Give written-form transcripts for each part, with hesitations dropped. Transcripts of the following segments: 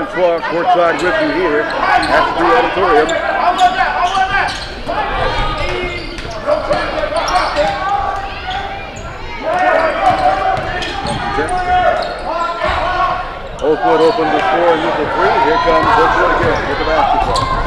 Francois courtside with you here at the auditorium. Oakwood opened the score and with the three. Here comes Oakwood again with the basketball.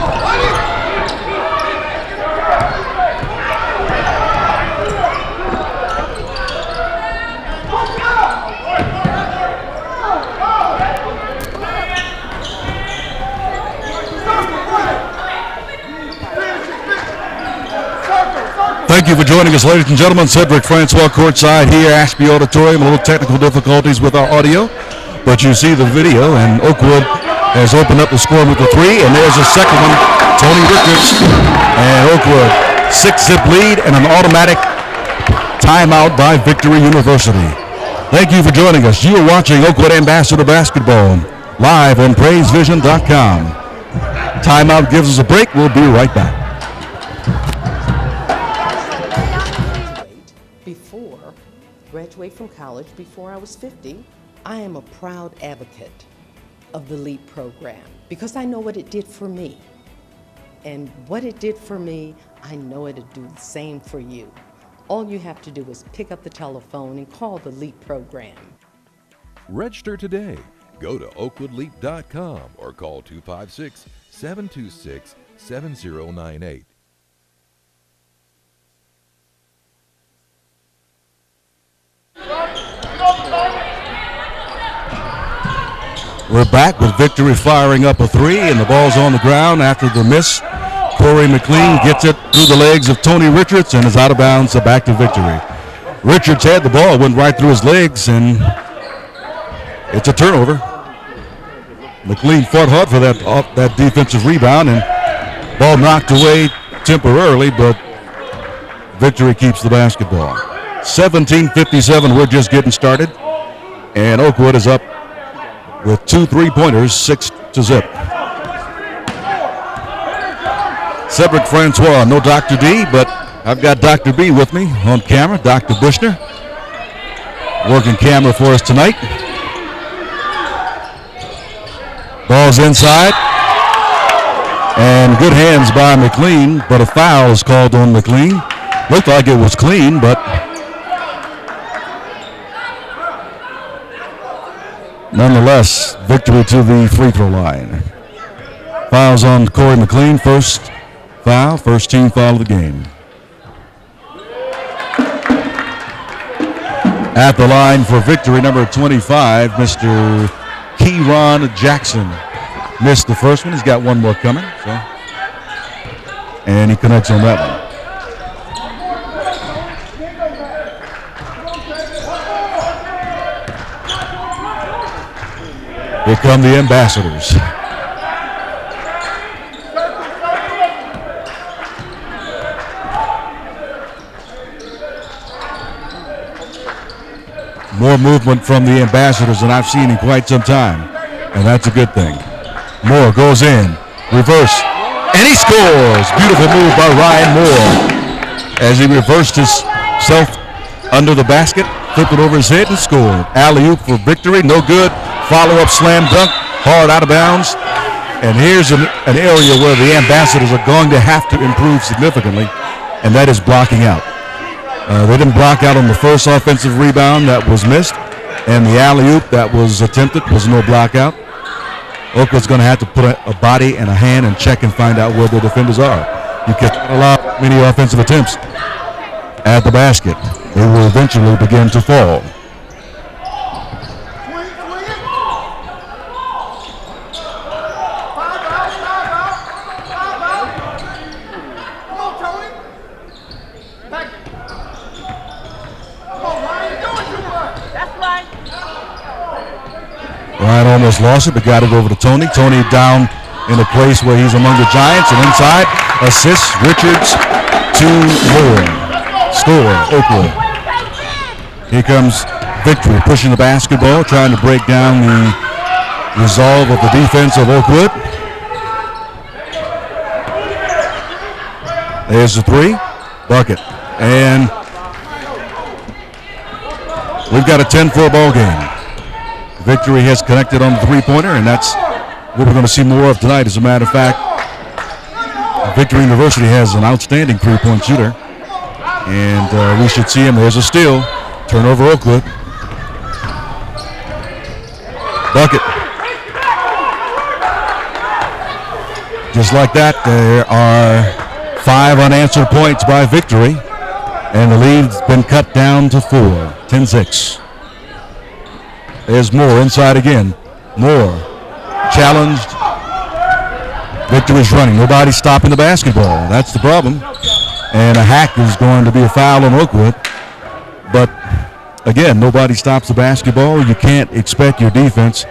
Thank you for joining us, ladies and gentlemen. Cedric Francois courtside here, Ashby Auditorium. A little technical difficulties with our audio, but you see the video, and Oakwood has opened up the score with the three, and there's a second one, Tony Richards, and Oakwood 6-zip lead and an automatic timeout by Victory University. Thank you for joining us. You are watching Oakwood Ambassador Basketball live on PraiseVision.com. Timeout gives us a break. We'll be right back. Graduate from college before I was 50. I am a proud advocate of the LEAP program because I know what it did for me. And what it did for me, I know it'll do the same for you. All you have to do is pick up the telephone and call the LEAP program. Register today. Go to oakwoodleap.com or call 256-726-7098. We're back with Victory firing up a three, and the ball's on the ground after the miss. Corey McLean gets it through the legs of Tony Richards and is out of bounds, so back to Victory. Richards had the ball, went right through his legs, and it's a turnover. McLean fought hard for that defensive rebound, and ball knocked away temporarily, but Victory keeps the basketball. 17:57, we're just getting started, and Oakwood is up with 2 3-pointers, 6-zip. Cedric Francois, no Dr. D, but I've got Dr. B with me on camera, Dr. Bushner, working camera for us tonight. Ball's inside, and good hands by McLean, but a foul is called on McLean. Looked like it was clean, but nonetheless, Victory to the free throw line. Fouls on Corey McLean, first foul, first team foul of the game. At the line for Victory, number 25, Mr. Keyron Jackson. Missed the first one, he's got one more coming, and he connects on that one. Here come the Ambassadors. More movement from the Ambassadors than I've seen in quite some time, and that's a good thing. Moore goes in, reverse, and he scores. Beautiful move by Ryan Moore as he reversed himself under the basket, flipped it over his head and scored. Alley-oop for Victory, no good. Follow-up slam dunk, hard out of bounds. And here's an area where the Ambassadors are going to have to improve significantly, and that is blocking out. They didn't block out on the first offensive rebound that was missed, and the alley-oop that was attempted was no block out. Oakwood's going to have to put a body and a hand and check and find out where the defenders are. You cannot allow many offensive attempts at the basket. They will eventually begin to fall. Ryan almost lost it, but got it over to Tony. Tony down in a place where he's among the Giants, and inside, assists Richards to Moore. Score, Oakwood. Here comes Victory, pushing the basketball, trying to break down the resolve of the defense of Oakwood. There's the three, bucket, and we've got a 10-4 ball game. Victory has connected on the three-pointer, and that's what we're going to see more of tonight. As a matter of fact, Victory University has an outstanding three-point shooter, and we should see him. There's a steal. Turnover Oakwood. Bucket. Just like that, there are 5 unanswered points by Victory, and the lead's been cut down to 4, 10-6. There's Moore inside again. Moore challenged. Victory's running. Nobody's stopping the basketball. That's the problem. And a hack is going to be a foul on Oakwood. But, again, nobody stops the basketball. You can't expect your defense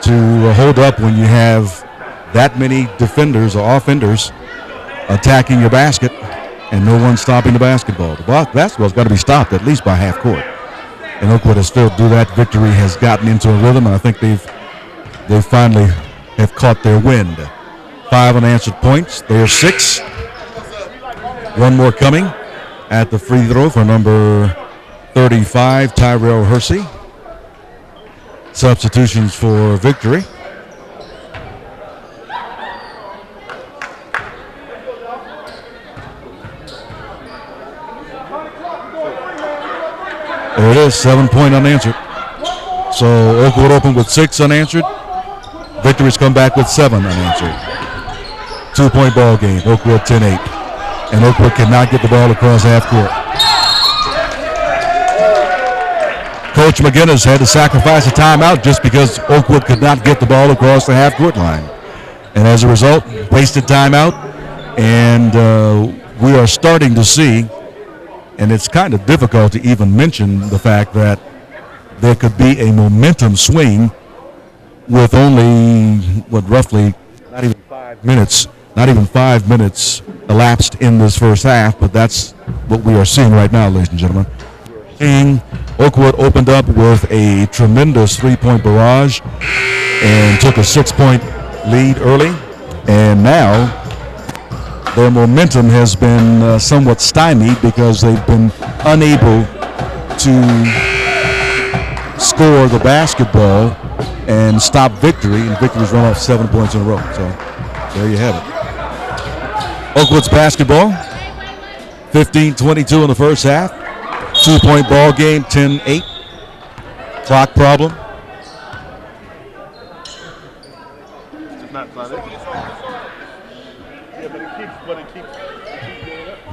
to hold up when you have that many defenders or offenders attacking your basket and no one stopping the basketball. The basketball's got to be stopped at least by half court. And Oakwood has failed to do that. Victory has gotten into a rhythm, and I think they finally have caught their wind. 5 unanswered points. There's 6. One more coming at the free throw for number 35, Tyrell Hersey. Substitutions for Victory. There it is, 7-point unanswered. So Oakwood opened with 6 unanswered. Victory's come back with 7 unanswered. 2-point ball game, Oakwood 10-8. And Oakwood cannot get the ball across half court. Coach McGinnis had to sacrifice a timeout just because Oakwood could not get the ball across the half court line. And as a result, wasted timeout. And we are starting to see, and it's kind of difficult to even mention the fact that there could be a momentum swing with only, roughly not even 5 minutes elapsed in this first half, but that's what we are seeing right now, ladies and gentlemen. And Oakwood opened up with a tremendous 3-point barrage and took a 6-point lead early, and now their momentum has been somewhat stymied because they've been unable to score the basketball and stop Victory, and Victory's run off 7 points in a row. So there you have it. Oakwood's basketball, 15-22 in the first half. 2-point ball game, 10-8. Clock problem.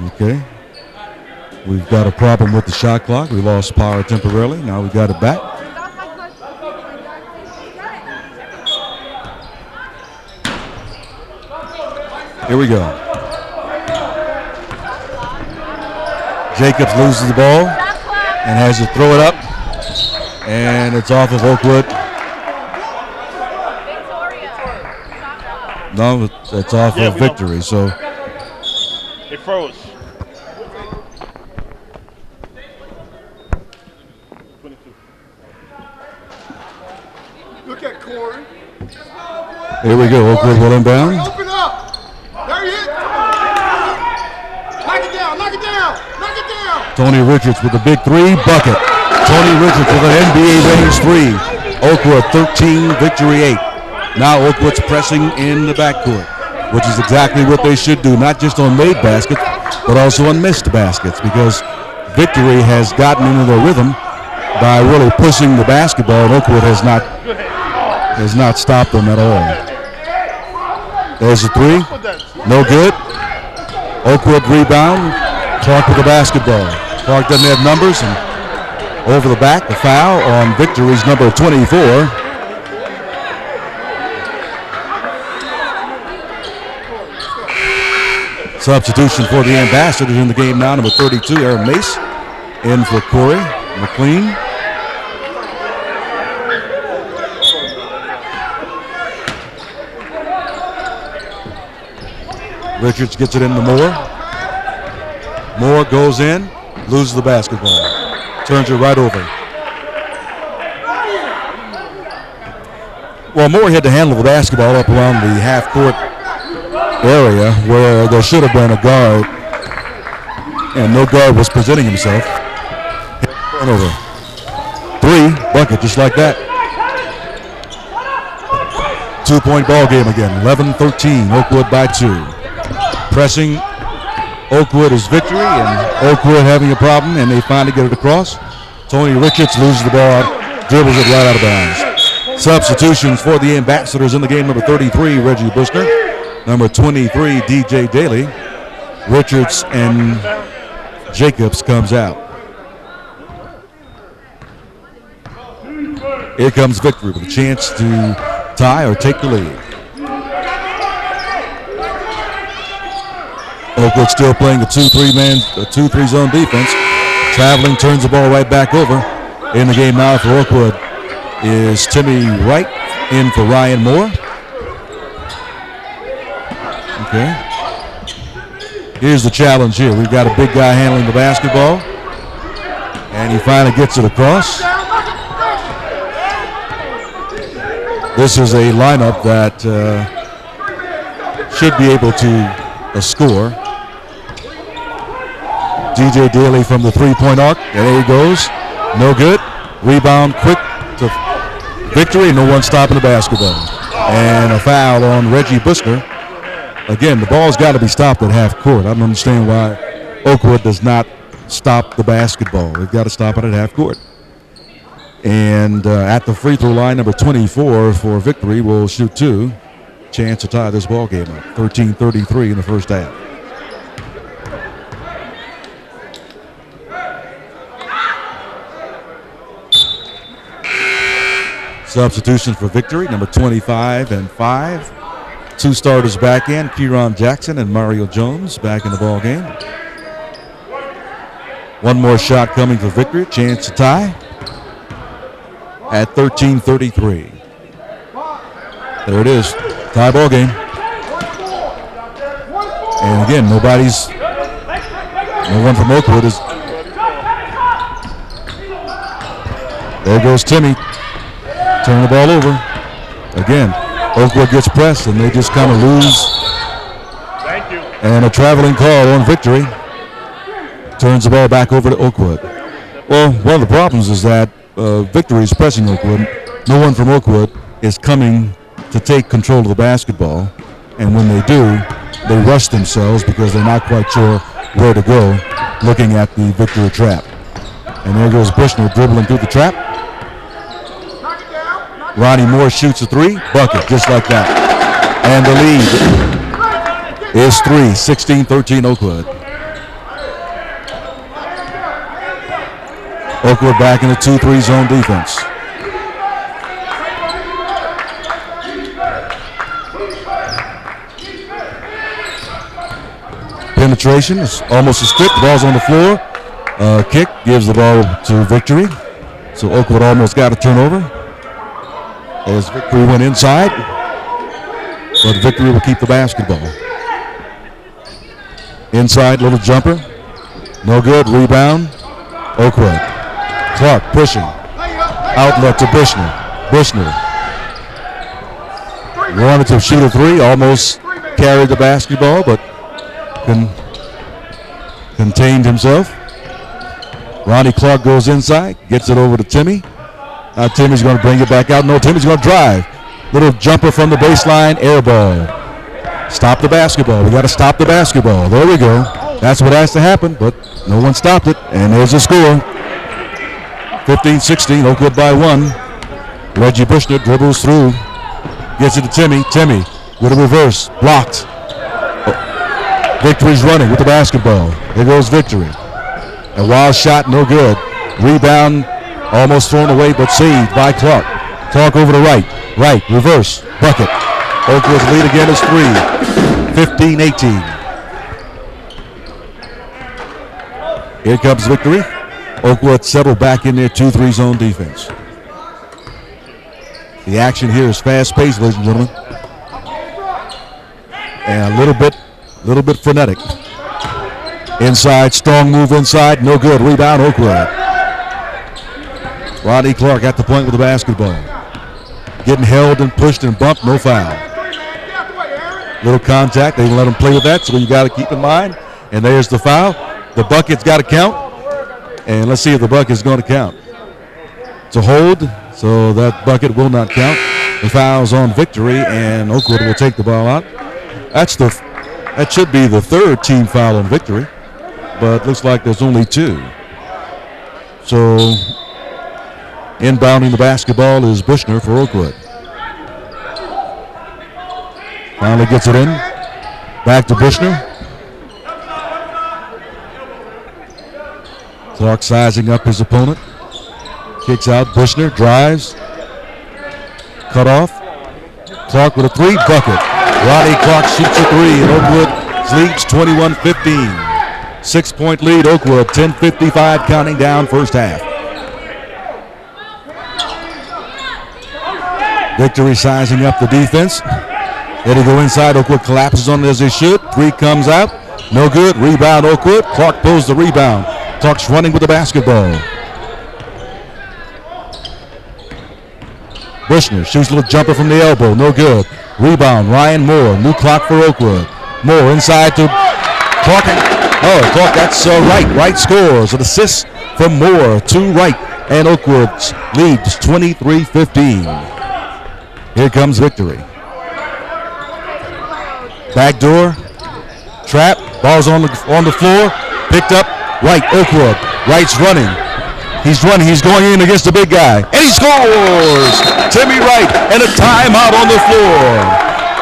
Okay. We've got a problem with the shot clock. We lost power temporarily. Now we got it back. Here we go. Jacobs loses the ball and has to throw it up. And it's off of Oakwood. No, it's off of Victory. So it froze. Look at Corey. here we go. Oakwood will inbound. Open up. There he is. Knock it down. Knock it down. Knock it down. Tony Richards with a big 3 bucket. Tony Richards with an NBA range 3. Oakwood 13, Victory 8. Now Oakwood's pressing in the backcourt, which is exactly what they should do, not just on made baskets, but also on missed baskets, because Victory has gotten into their rhythm by really pushing the basketball, and Oakwood has not stopped them at all. There's a 3. No good. Oakwood rebound. Clark with the basketball. Clark doesn't have numbers, and over the back, the foul on Victory's number 24. Substitution for the Ambassadors in the game now, number 32, Aaron Mace, in for Corey McLean. Richards gets it into Moore. Moore goes in, loses the basketball, turns it right over. Well, Moore had to handle the basketball up around the half-court area where there should have been a guard, and no guard was presenting himself. Turnover. 3, bucket, just like that. 2-point ball game again. 11-13. Oakwood by 2. Pressing Oakwood is Victory, and Oakwood having a problem, and they finally get it across. Tony Richards loses the ball out, dribbles it right out of bounds. Substitutions for the Ambassadors in the game. Number 33, Reggie Bushner. Number 23, DJ Daly. Richards and Jacobs comes out. Here comes Victory with a chance to tie or take the lead. Oakwood still playing a 2-3 zone defense. Traveling, turns the ball right back over. In the game now for Oakwood is Timmy Wright, in for Ryan Moore. Okay. Here's the challenge here. We've got a big guy handling the basketball, and he finally gets it across. This is a lineup that should be able to score. DJ Daly from the 3-point arc, and there he goes. No good. Rebound quick to Victory. No one stopping the basketball. And a foul on Reggie Bushner. Again, the ball's got to be stopped at half court. I don't understand why Oakwood does not stop the basketball. They've got to stop it at half court. And at the free throw line, number 24 for Victory will shoot 2. Chance to tie this ball game up. 13-33 in the first half. Substitutions for Victory, number 25 and 5. 2 starters back in, Kieran Jackson and Mario Jones back in the ball game. One more shot coming for Victory, chance to tie at 13-33. There it is, tie ball game. And again, no one from Oakwood is. There goes Timmy. Turn the ball over. Again, Oakwood gets pressed, and they just kind of lose. Thank you. And a traveling call on Victory. Turns the ball back over to Oakwood. Well, one of the problems is that Victory is pressing Oakwood. No one from Oakwood is coming to take control of the basketball. And when they do, they rush themselves because they're not quite sure where to go, looking at the Victory trap. And there goes Bushner dribbling through the trap. Ronnie Moore shoots a 3, bucket, just like that. And the lead is 3, 16-13 Oakwood. Oakwood back in the 2-3 zone defense. Penetration is almost a strip. The ball's on the floor. Kick gives the ball to Victory. So Oakwood almost got a turnover. As Victory went inside, but Victory will keep the basketball. Inside, little jumper. No good, rebound. Oakwood. Clark pushing. Outlet to Bushner. Bushner wanted to shoot a 3, almost carried the basketball, but contained himself. Ronnie Clark goes inside, gets it over to Timmy. Now Timmy's going to bring it back out. No, Timmy's going to drive. Little jumper from the baseline, air ball. Stop the basketball. We got to stop the basketball. There we go. That's what has to happen, but no one stopped it. And there's the score. 15-16, Oakwood by 1. Reggie Bushner dribbles through. Gets it to Timmy. Timmy with a reverse. Blocked. Victory's running with the basketball. There goes Victory. A wild shot, no good. Rebound. Almost thrown away, but saved by Clark. Clark over to Wright. Wright, reverse, bucket. Oakwood's lead again is 3, 15-18. Here comes Victory. Oakwood settled back in their 2-3 zone defense. The action here is fast-paced, ladies and gentlemen. And a little bit frenetic. Inside, strong move inside, no good. Rebound, Oakwood. Ronnie Clark at the point with the basketball. Getting held and pushed and bumped, no foul. Little contact, they didn't let him play with that, so you got to keep in mind. And there's the foul. The bucket's got to count. And let's see if the bucket's going to count. It's a hold, so that bucket will not count. The foul's on Victory, and Oakwood will take the ball out. That should be the third team foul on Victory, but looks like there's only two. So inbounding the basketball is Bushner for Oakwood. Finally gets it in. Back to Bushner. Clark sizing up his opponent. Kicks out. Bushner drives. Cut off. Clark with a three bucket. Rodney Clark shoots a three, and Oakwood leads 21-15. 6-point lead, Oakwood, 10:55 counting down first half. Victory sizing up the defense. They go inside. Oakwood collapses on it as they should. Three comes out. No good. Rebound Oakwood. Clark pulls the rebound. Clark's running with the basketball. Bushner shoots a little jumper from the elbow. No good. Rebound. Ryan Moore. New clock for Oakwood. Moore inside to Clark. Oh, Clark, that's Wright. Wright scores. An assist from Moore to Wright. And Oakwood leads 23-15. Here comes Victory. Backdoor. Trap. Ball's on the floor. Picked up. Wright. Oakwood. Wright's running. He's running. He's going in against the big guy. And he scores! Timmy Wright. And a timeout on the floor.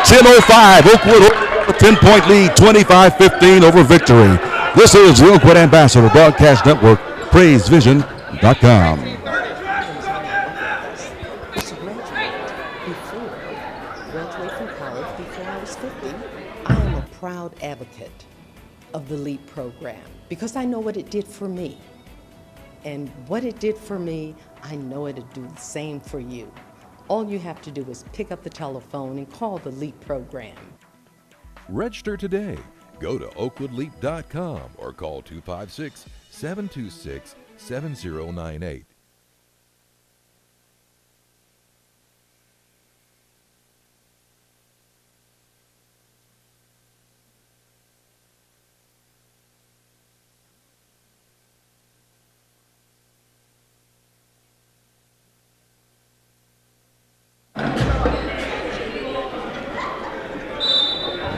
10:05. Oakwood a 10-point lead. 25-15 over Victory. This is the Oakwood Ambassador Broadcast Network. PraiseVision.com. Graduate from college before I was 50. I am a proud advocate of the LEAP program because I know what it did for me. And what it did for me, I know it'll do the same for you. All you have to do is pick up the telephone and call the LEAP program. Register today. Go to oakwoodleap.com or call 256-726-7098.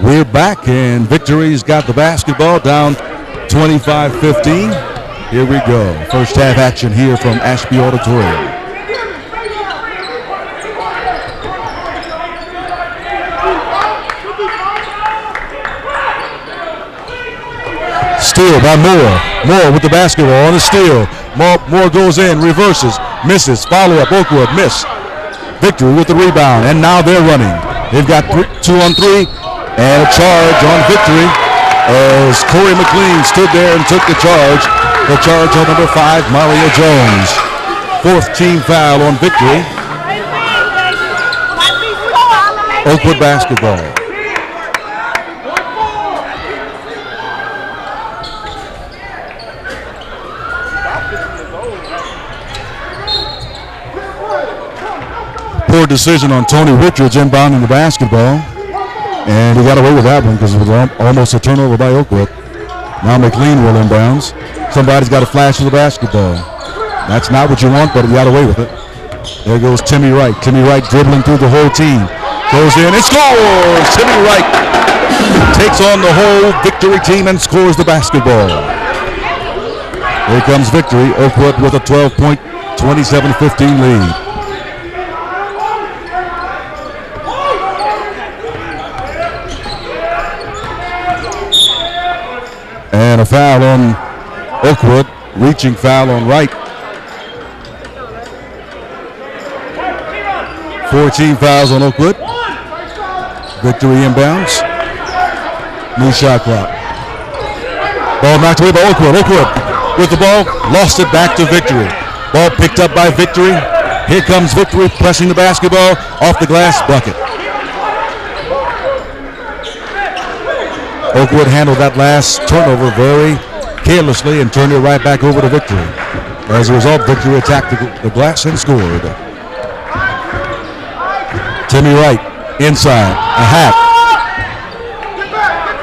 We're back, and Victory's got the basketball down 25-15. Here we go. First half action here from Ashby Auditorium. Steal by Moore. Moore with the basketball on the steal. Moore goes in, reverses, misses. Follow-up, Oakwood, miss. Victory with the rebound, and now they're running. They've got 2-on-3. And a charge on Victory as Corey McLean stood there and took the charge. The charge on number 5, Mario Jones. Fourth team foul on Victory. Oakwood basketball. Poor decision on Tony Richards inbounding the basketball. And he got away with that one because it was almost a turnover by Oakwood. Now McLean will inbounds. Somebody's got to flash for the basketball. That's not what you want, but he got away with it. There goes Timmy Wright. Timmy Wright dribbling through the whole team. Goes in and scores! Timmy Wright takes on the whole Victory team and scores the basketball. Here comes Victory. Oakwood with a 12-point, 27-15 lead. And a foul on Oakwood, reaching foul on Wright. 14 fouls on Oakwood. Victory inbounds. New shot clock. Ball knocked away by Oakwood. Oakwood with the ball, lost it back to Victory. Ball picked up by Victory. Here comes Victory pressing the basketball off the glass bucket. Oakwood handled that last turnover very carelessly and turned it right back over to Victory. As a result, Victory attacked the glass and scored. Timmy Wright inside, a hack.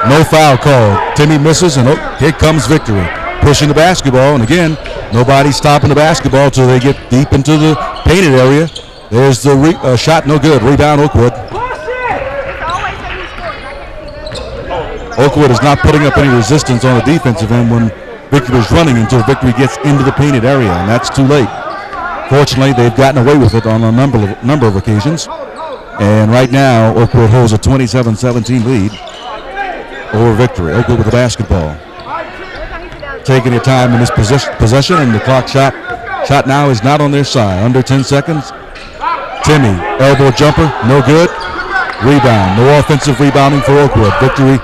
No foul called. Timmy misses, and here comes Victory. Pushing the basketball, and again, nobody stopping the basketball until they get deep into the painted area. There's the shot, no good. Rebound, Oakwood. Oakwood is not putting up any resistance on the defensive end when Victory is running until Victory gets into the painted area, and that's too late. Fortunately, they've gotten away with it on a number of occasions. And right now, Oakwood holds a 27-17 lead over Victory. Oakwood with the basketball. Taking their time in this possession, and the clock shot now is not on their side. Under 10 seconds. Timmy, elbow jumper, no good. Rebound, no offensive rebounding for Oakwood. Victory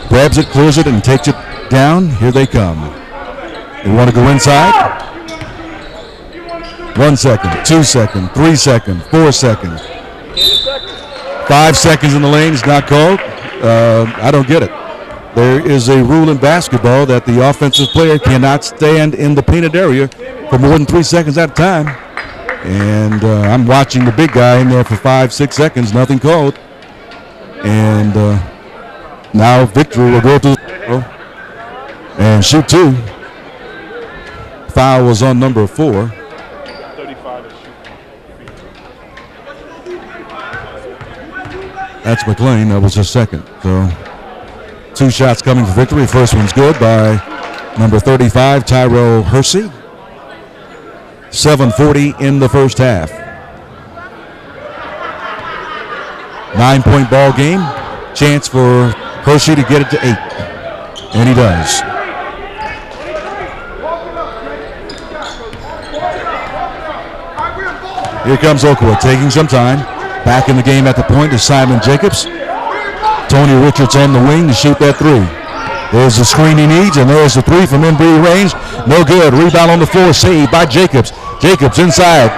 grabs it, clears it, and takes it down. Here they come. They want to go inside. 1 second, 2 seconds, 3 seconds, 4 seconds. 5 seconds in the lane is not called. I don't get it. There is a rule in basketball that the offensive player cannot stand in the painted area for more than 3 seconds at a time. And I'm watching the big guy in there for 5-6 seconds, nothing called. And now Victory will go to the and shoot two. Foul was on number 4. That's McLean. That was his second. So 2 shots coming for Victory. First one's good by number 35, Tyrell Hersey. 7:40 in the first half. 9-point ball game. Chance for Hershey to get it to 8. And he does. Here comes Oakwood taking some time. Back in the game at the point is Simon Jacobs. Tony Richards on the wing to shoot that 3. There's the screen he needs, and there's the 3 from in-breeze range. No good. Rebound on the floor, saved by Jacobs. Jacobs inside.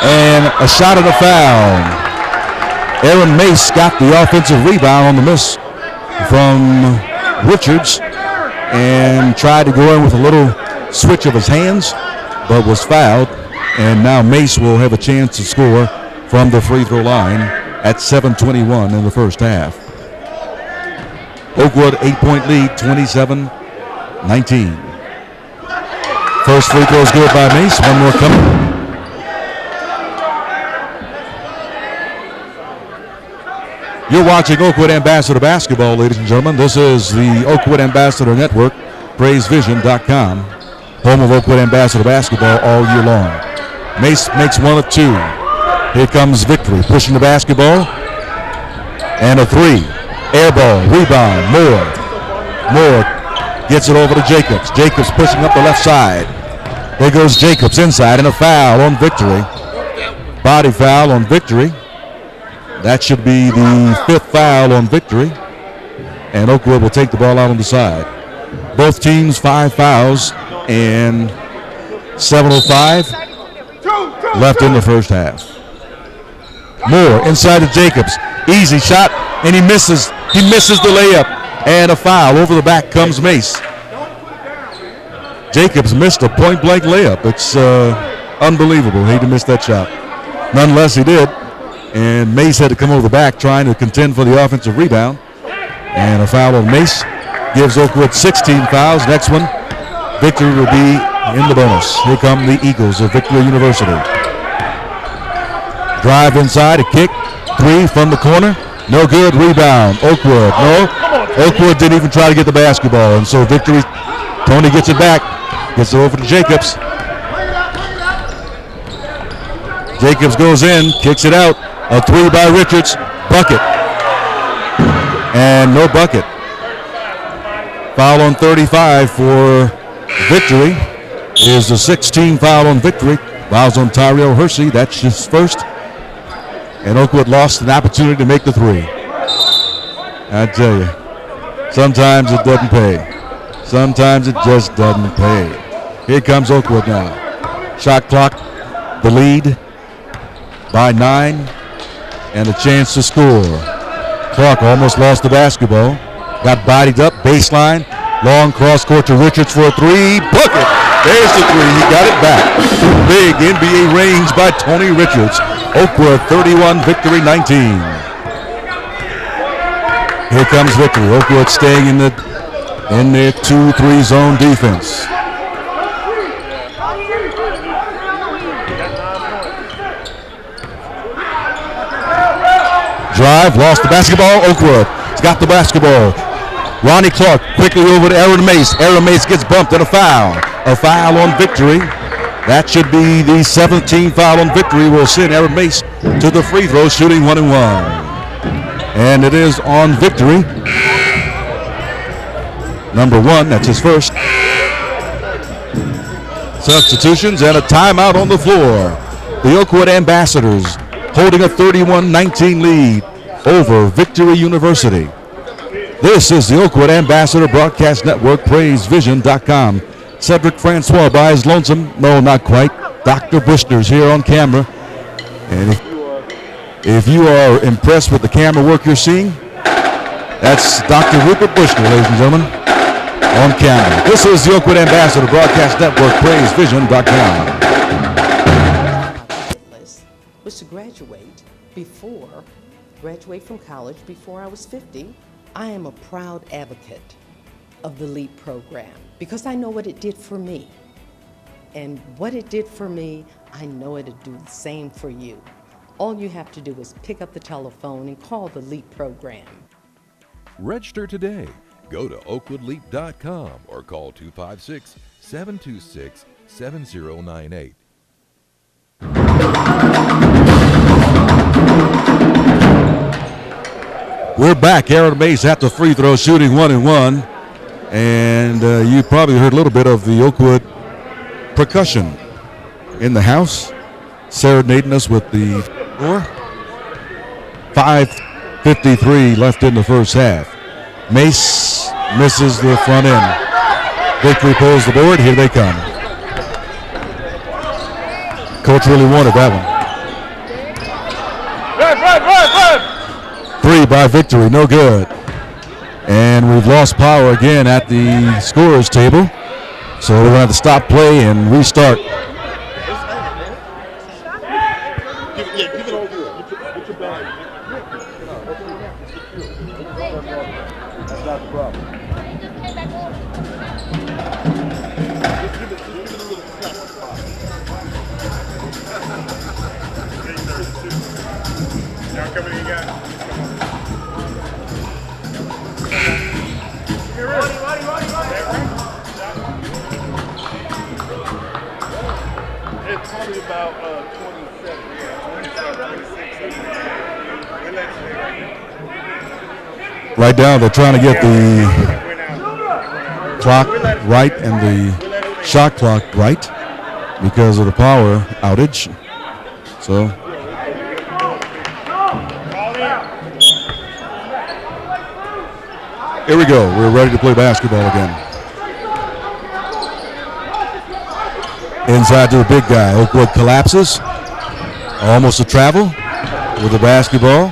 And a shot of the foul. Aaron Mace got the offensive rebound on the miss from Richards and tried to go in with a little switch of his hands, but was fouled. And now Mace will have a chance to score from the free throw line at 7:21 in the first half. Oakwood 8-point lead, 27-19. First free throw is good by Mace. One more coming. You're watching Oakwood Ambassador Basketball, ladies and gentlemen. This is the Oakwood Ambassador Network, PraiseVision.com, home of Oakwood Ambassador Basketball all year long. Mace makes 1 of 2. Here comes Victory, pushing the basketball. And a 3. Air ball, rebound, Moore gets it over to Jacobs. Jacobs pushing up the left side. There goes Jacobs inside, and a foul on Victory. Body foul on Victory. That should be the 5th foul on Victory. And Oakwood will take the ball out on the side. Both teams 5 fouls and 7:05 left in the first half. Moore inside to Jacobs. Easy shot, and he misses. He misses the layup. And a foul. Over the back comes Mace. Jacobs missed a point-blank layup. It's unbelievable. He missed that shot. Nonetheless, he did. And Mace had to come over the back trying to contend for the offensive rebound. And a foul on Mace gives Oakwood 16 fouls. Next one, Victory will be in the bonus. Here come the Eagles of Victory University. Drive inside, a kick, 3 from the corner. No good, rebound. Oakwood, no. Oakwood didn't even try to get the basketball. And so Victory, Tony gets it back. Gets it over to Jacobs. Jacobs goes in, kicks it out. A 3 by Richards. Bucket. And no bucket. Foul on 35 for Victory. Is the 16 foul on Victory. Fouls on Tyrell Hersey. That's his first. And Oakwood lost an opportunity to make the 3. I tell you, sometimes it doesn't pay. Sometimes it just doesn't pay. Here comes Oakwood now. Shot clock, the lead by 9, and a chance to score. Clark almost lost the basketball. Got bodied up, baseline, long cross court to Richards for a 3. Bucket! There's the 3. He got it back. Big NBA range by Tony Richards. Oakwood 31, Victory 19. Here comes Victory. Oakwood staying in their 2-3 zone defense. drive, lost the basketball. Oakwood has got the basketball. Ronnie Clark quickly over to Aaron Mace. Aaron Mace gets bumped and a foul. A foul on Victory. That should be the 17th foul on Victory. Will send Aaron Mace to the free throw, shooting 1 and 1. And it is on Victory. Number 1, that's his first. Substitutions and a timeout on the floor. The Oakwood Ambassadors holding a 31-19 lead over Victory University. This is the Oakwood Ambassador Broadcast Network, PraiseVision.com. Cedric Francois by his lonesome. No, not quite. Dr. Bushner's here on camera. And if you are impressed with the camera work you're seeing, that's Dr. Rupert Bushner, ladies and gentlemen, on camera. This is the Oakwood Ambassador Broadcast Network, PraiseVision.com. Was to graduate from college before I was 50. I am a proud advocate of the LEAP program because I know what it did for me. And what it did for me, I know it'll do the same for you. All you have to do is pick up the telephone and call the LEAP program. Register today. Go to oakwoodleap.com or call 256-726-7098. We're back. Aaron Mace at the free throw, shooting 1 and 1. And you probably heard a little bit of the Oakwood percussion in the house, serenading us with the score. 5:53 left in the first half. Mace misses the front end. Victory pulls the board. Here they come. Coach really wanted that one. Run! 3 by Victory, no good. And we've lost power again at the scorer's table. So we're going to have to stop play and restart. Give it all good. Get your bag. That's not the problem. Now coming in again. It's probably about 27, 26. Right now they're trying to get the clock right and the shot clock right because of the power outage. So here we go. We're ready to play basketball again. Inside to the big guy. Oakwood collapses. Almost a travel with the basketball.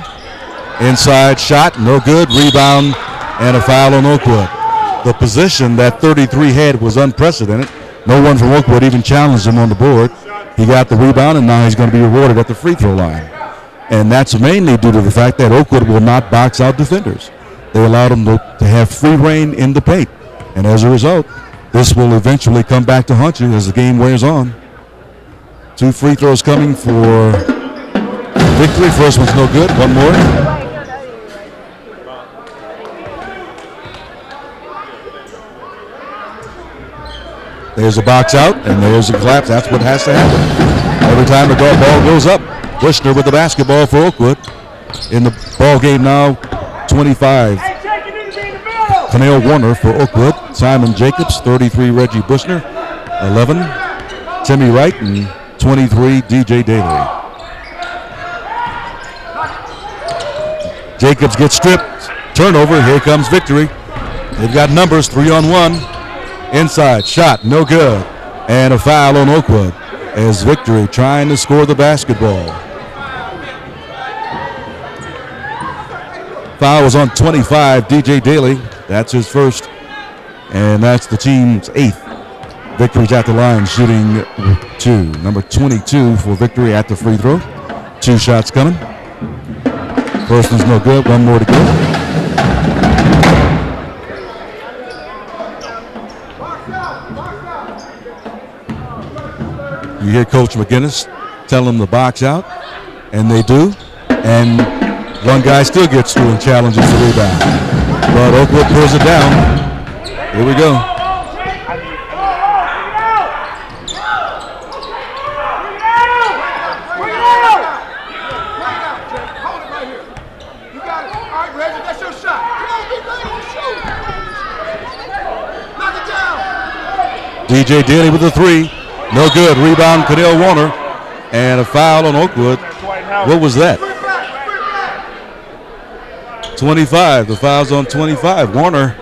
Inside shot, no good. Rebound and a foul on Oakwood. The position that 33 had was unprecedented. No one from Oakwood even challenged him on the board. He got the rebound, and now he's going to be rewarded at the free throw line. And that's mainly due to the fact that Oakwood will not box out defenders. They allowed them to have free reign in the paint. And as a result, this will eventually come back to haunt you as the game wears on. 2 free throws coming for Victory. First one's no good. One more. There's a box out, and there's a collapse. That's what has to happen. Every time the ball goes up, Bushner with the basketball for Oakwood. In the ball game now, 25. Canale Warner for Oakwood. Simon Jacobs, 33 Reggie Bushner, 11 Timmy Wright, and 23 DJ Daly. Jacobs gets stripped. Turnover. Here comes Victory. They've got numbers, 3-on-1. Inside shot, no good. And a foul on Oakwood as Victory trying to score the basketball. Foul was on 25, DJ Daly. That's his first, and that's the team's 8th. Victory's at the line shooting 2. Number 22 for Victory at the free throw. 2 shots coming. First one's no good, one more to go. You hear Coach McGinnis tell them to box out, and they do. And One guy still gets through and challenges the rebound. But Oakwood pulls it down. Here we go. DJ Daly with the three. No good. Rebound, Cadell Warner. And a foul on Oakwood. What was that? 25. The foul's on 25. Warner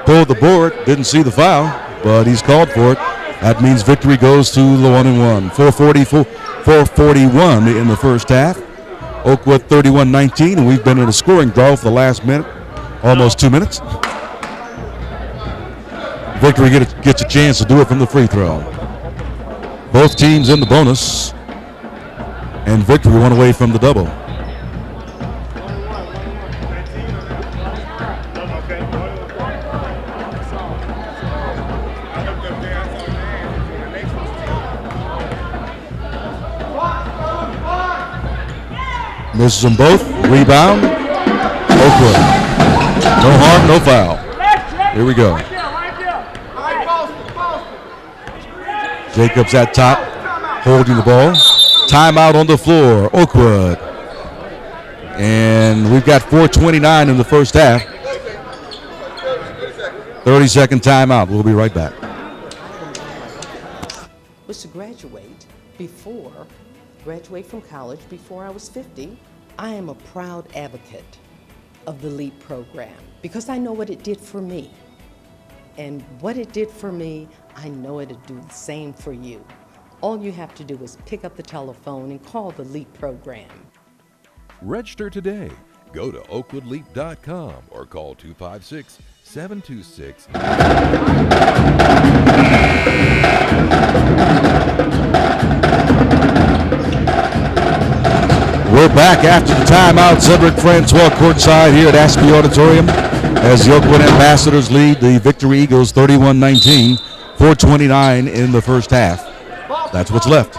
pulled the board. Didn't see the foul, but he's called for it. That means victory goes to the 1-1. 4:41 in the first half. Oakwood 31-19, and we've been in a scoring draw for the last minute, almost 2 minutes. Victory gets a chance to do it from the free throw. Both teams in the bonus, and Victory one away from the double. Misses them both. Rebound. Oakwood. No harm, no foul. Here we go. Jacobs at top, holding the ball. Timeout on the floor, Oakwood. And we've got 4:29 in the first half. 30-second timeout. We'll be right back. Was to graduate from college before I was 50. I am a proud advocate of the LEAP program because I know what it did for me. And what it did for me, I know it'll do the same for you. All you have to do is pick up the telephone and call the LEAP program. Register today. Go to oakwoodleap.com or call 256-726. We're back after the timeout. Cedric Francois courtside here at Aspie Auditorium as the Oakwood Ambassadors lead the Victory Eagles 31-19. 4:29 in the first half. That's what's left.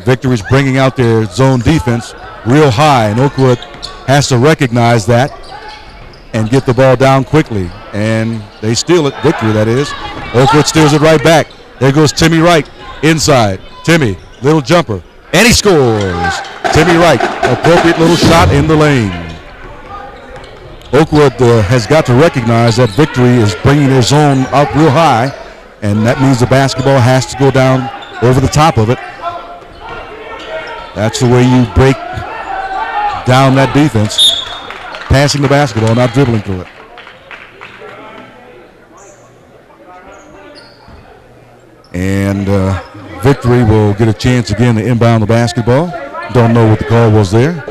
Victory's bringing out their zone defense real high, and Oakwood has to recognize that and get the ball down quickly. And they steal it. Victory, that is. Oakwood steals it right back. There goes Timmy Wright inside. Timmy, little jumper, and he scores. Timmy Wright, appropriate little shot in the lane. Oakwood has got to recognize that Victory is bringing their zone up real high, and that means the basketball has to go down over the top of it. That's the way you break down that defense, passing the basketball, not dribbling through it. And Victory will get a chance again to inbound the basketball. Don't know what the call was there.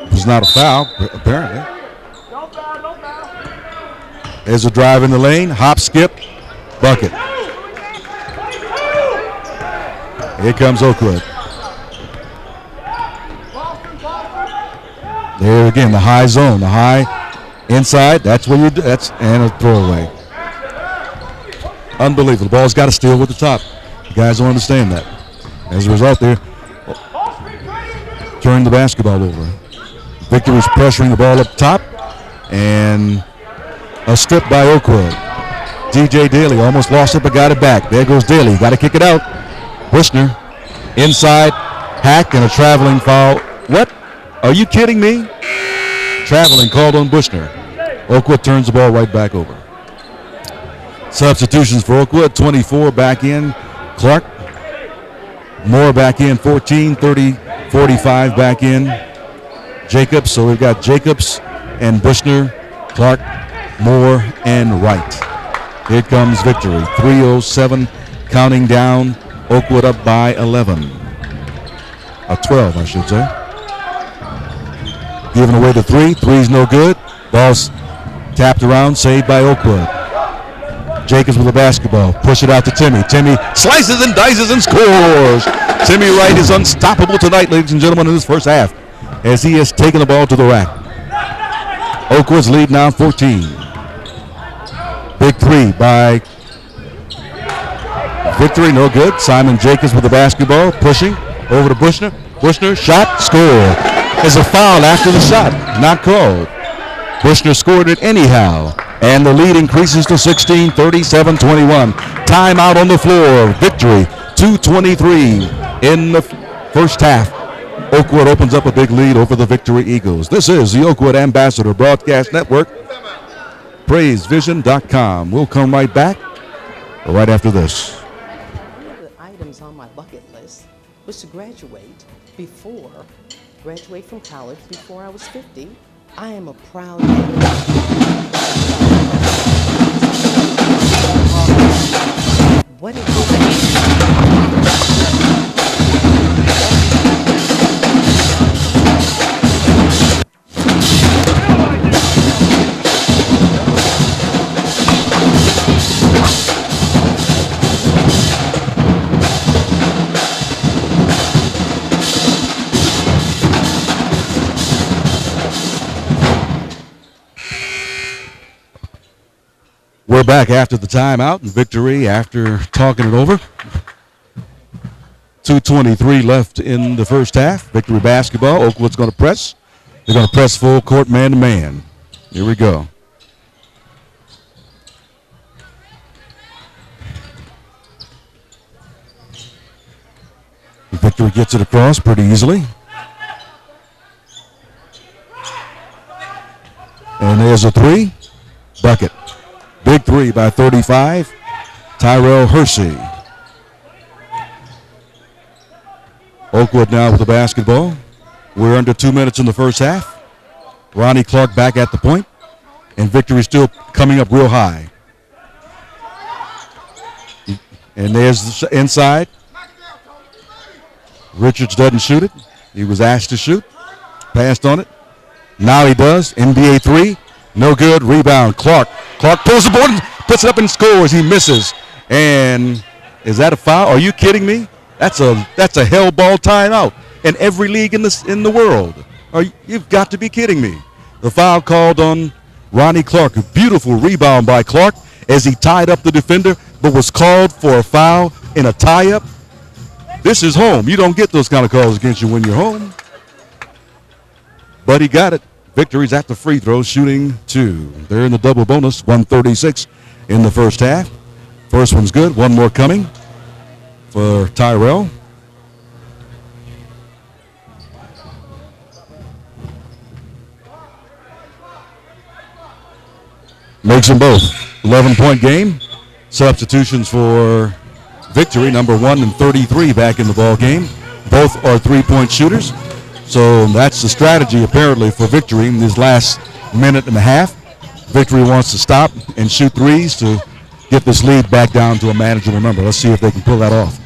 It was not a foul, apparently. There's a drive in the lane, hop, skip, bucket. Here comes Oakwood. There again, the high zone, the high inside. That's where you do. And a throwaway. Unbelievable. The ball's got to steal with the top. You guys don't understand that. As a result, there, turn the basketball over. Victory's pressuring the ball up top, and a strip by Oakwood. DJ Daly almost lost it, but got it back. There goes Daly. Got to kick it out. Bushner inside, hack, and a traveling foul. What? Are you kidding me? Traveling called on Bushner. Oakwood turns the ball right back over. Substitutions for Oakwood. 24 back in. Clark. Moore back in. 14, 30, 45 back in. Jacobs. So we've got Jacobs and Bushner, Clark, Moore, and Wright. Here comes Victory. 3:07 counting down. Oakwood up by 11. 12, I should say. Giving away the three. Three's no good. Ball's tapped around, saved by Oakwood. Jacobs with the basketball. Push it out to Timmy. Timmy slices and dices and scores. Timmy Wright is unstoppable tonight, ladies and gentlemen, in this first half, as he has taken the ball to the rack. Oakwood's lead now 14. Big three by Victory, no good. Simon Jacobs with the basketball, pushing over to Bushner. Bushner, shot, score. Is a foul after the shot, not called. Bushner scored it anyhow, and the lead increases to 16, 37-21. Timeout on the floor. Victory, 2:23 in the first half. Oakwood opens up a big lead over the Victory Eagles. This is the Oakwood Ambassador Broadcast Network. PraiseVision.com. We'll come right back right after this. One of the items on my bucket list was to graduate from college before I was 50. I am a proud what it We're back after the timeout, and Victory after talking it over. 2:23 left in the first half. Victory basketball. Oakwood's going to press. They're going to press full court man-to-man. Here we go. Victory gets it across pretty easily. And there's a three. Bucket. Big three by 35. Tyrell Hersey. Oakwood now with the basketball. We're under 2 minutes in the first half. Ronnie Clark back at the point. And Victory still coming up real high. And there's the inside. Richards doesn't shoot it. He was asked to shoot. Passed on it. Now he does. NBA three. No good. Rebound. Clark pulls the board and puts it up and scores. He misses. And is that a foul? Are you kidding me? That's a hell ball timeout in every league in the world. You've got to be kidding me. The foul called on Ronnie Clark. A beautiful rebound by Clark as he tied up the defender, but was called for a foul in a tie-up. This is home. You don't get those kind of calls against you when you're home. But he got it. Victory's at the free throw, shooting two. They're in the double bonus, 136 in the first half. First one's good. One more coming for Tyrell. Makes them both. 11-point game. Substitutions for Victory, number 1 and 33 back in the ball game. Both are three-point shooters. So that's the strategy, apparently, for Victory in this last minute and a half. Victory wants to stop and shoot threes to get this lead back down to a manageable number. Let's see if they can pull that off.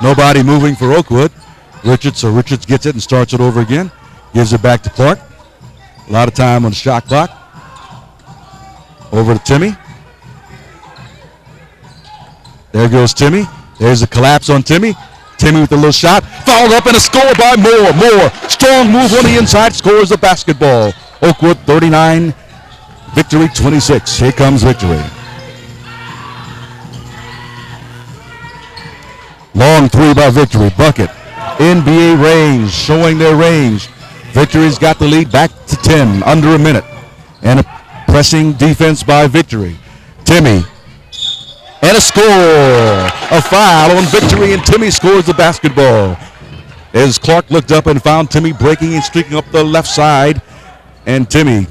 Nobody moving for Oakwood. Richards gets it and starts it over again. Gives it back to Clark. A lot of time on the shot clock. Over to Timmy. There goes Timmy. There's a collapse on Timmy. Timmy with a little shot. Fouled up and a score by Moore. Moore, strong move on the inside, scores the basketball. Oakwood 39, Victory 26. Here comes Victory. Long three by Victory. Bucket. NBA range, showing their range. Victory's got the lead back to 10, under a minute. And a pressing defense by Victory. Timmy. And a score. A foul on Victory, and Timmy scores the basketball. As Clark looked up and found Timmy breaking and streaking up the left side. And Timmy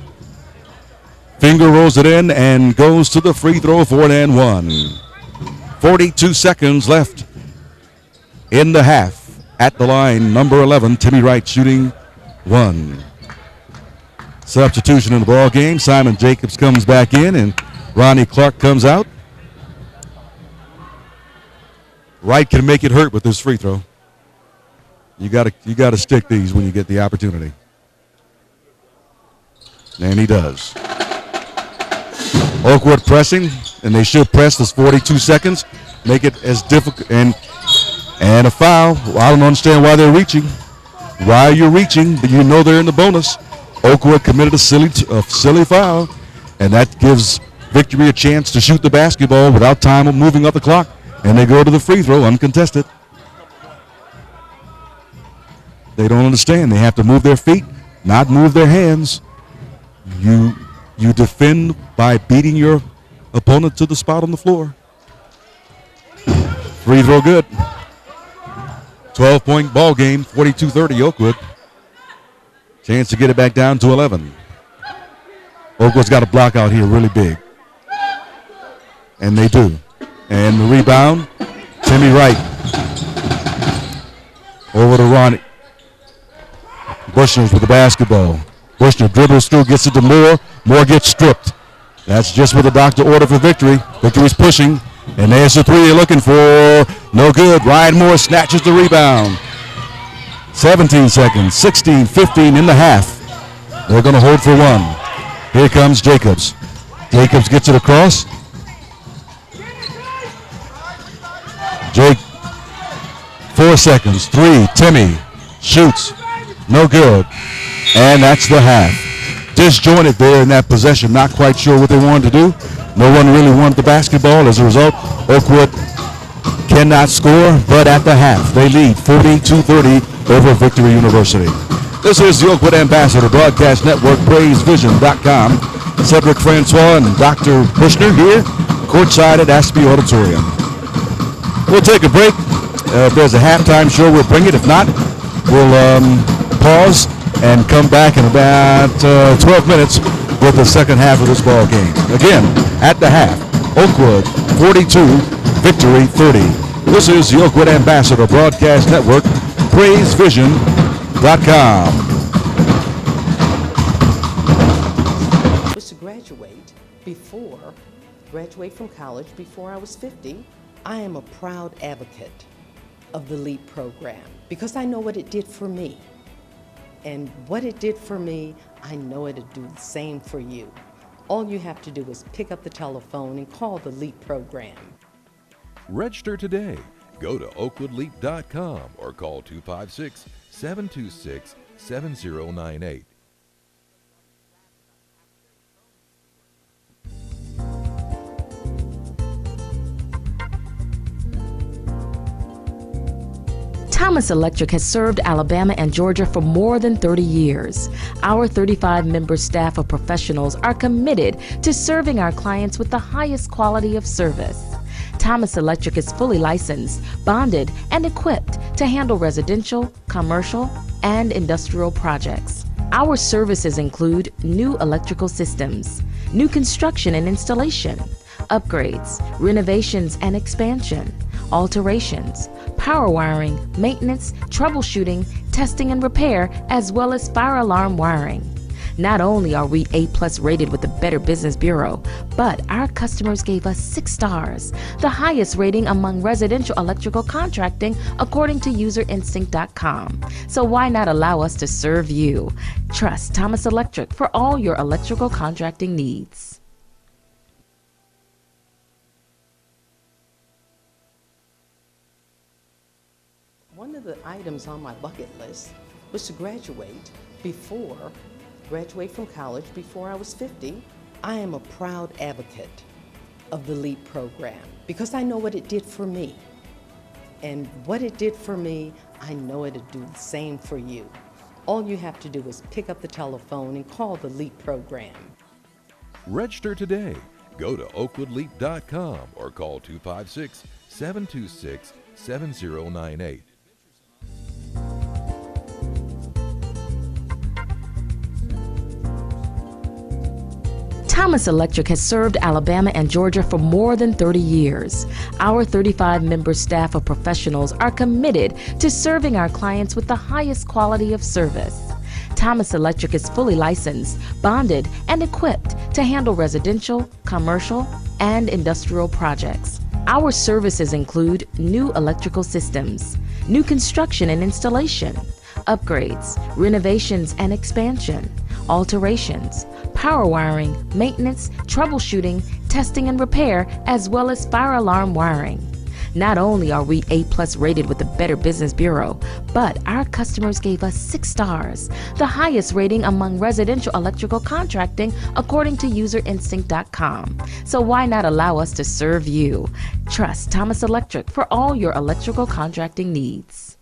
finger rolls it in and goes to the free throw for an and one. 42 seconds left in the half. At the line, number 11, Timmy Wright shooting one. Substitution in the ball game. Simon Jacobs comes back in and Ronnie Clark comes out. Wright can make it hurt with this free throw. You gotta stick these when you get the opportunity. And he does. Oakwood pressing, and they should press this 42 seconds. Make it as difficult, and a foul. Well, I don't understand why they're reaching. Why you're reaching, but you know they're in the bonus. Oakwood committed a silly foul, and that gives Victory a chance to shoot the basketball without time of moving up the clock. And they go to the free throw, uncontested. They don't understand. They have to move their feet, not move their hands. You defend by beating your opponent to the spot on the floor. Free throw good. 12-point ball game, 42-30 Oakwood. Chance to get it back down to 11. Oakwood's got a block out here really big. And they do. And the rebound, Timmy Wright. Over to Ronnie. Bushner's with the basketball. Bushner dribbles through, gets it to Moore. Moore gets stripped. That's just what the doctor ordered for Victory. Victory's pushing. And there's the three they're looking for. No good. Ryan Moore snatches the rebound. 17 seconds, 16, 15 in the half. They're going to hold for one. Here comes Jacobs. Jacobs gets it across. Jake, 4 seconds, 3, Timmy shoots, no good. And that's the half. Disjointed there in that possession, not quite sure what they wanted to do. No one really wanted the basketball. As a result, Oakwood cannot score, but at the half, they lead 42-30 over Victory University. This is the Oakwood Ambassador Broadcast Network, PraiseVision.com. Cedric Francois and Dr. Bushner here, courtside at Aspie Auditorium. We'll take a break. If there's a halftime show, we'll bring it. If not, we'll pause and come back in about 12 minutes with the second half of this ball game. Again, at the half, Oakwood 42, Victory 30. This is the Oakwood Ambassador Broadcast Network, PraiseVision.com. Was to graduate from college before I was 50. I am a proud advocate of the LEAP program because I know what it did for me. And what it did for me, I know it'll do the same for you. All you have to do is pick up the telephone and call the LEAP program. Register today. Go to oakwoodleap.com or call 256-726-7098. Thomas Electric has served Alabama and Georgia for more than 30 years. Our 35-member staff of professionals are committed to serving our clients with the highest quality of service. Thomas Electric is fully licensed, bonded, and equipped to handle residential, commercial, and industrial projects. Our services include new electrical systems, new construction and installation, upgrades, renovations and expansion, alterations, power wiring, maintenance, troubleshooting, testing and repair, as well as fire alarm wiring. Not only are we A+ rated with the Better Business Bureau, but our customers gave us 6 stars, the highest rating among residential electrical contracting according to UserInstinct.com. So why not allow us to serve you? Trust Thomas Electric for all your electrical contracting needs. One of the items on my bucket list was to graduate from college before I was 50. I am a proud advocate of the LEAP program because I know what it did for me. And what it did for me, I know it'll do the same for you. All you have to do is pick up the telephone and call the LEAP program. Register today. Go to oakwoodleap.com or call 256-726-7098. Thomas Electric has served Alabama and Georgia for more than 30 years. Our 35-member staff of professionals are committed to serving our clients with the highest quality of service. Thomas Electric is fully licensed, bonded, and equipped to handle residential, commercial, and industrial projects. Our services include new electrical systems, new construction and installation, upgrades, renovations and expansion, alterations, power wiring, maintenance, troubleshooting, testing and repair, as well as fire alarm wiring. Not only are we A+ rated with the Better Business Bureau, but our customers gave us 6 stars, the highest rating among residential electrical contracting according to UserInstinct.com. So why not allow us to serve you? Trust Thomas Electric for all your electrical contracting needs.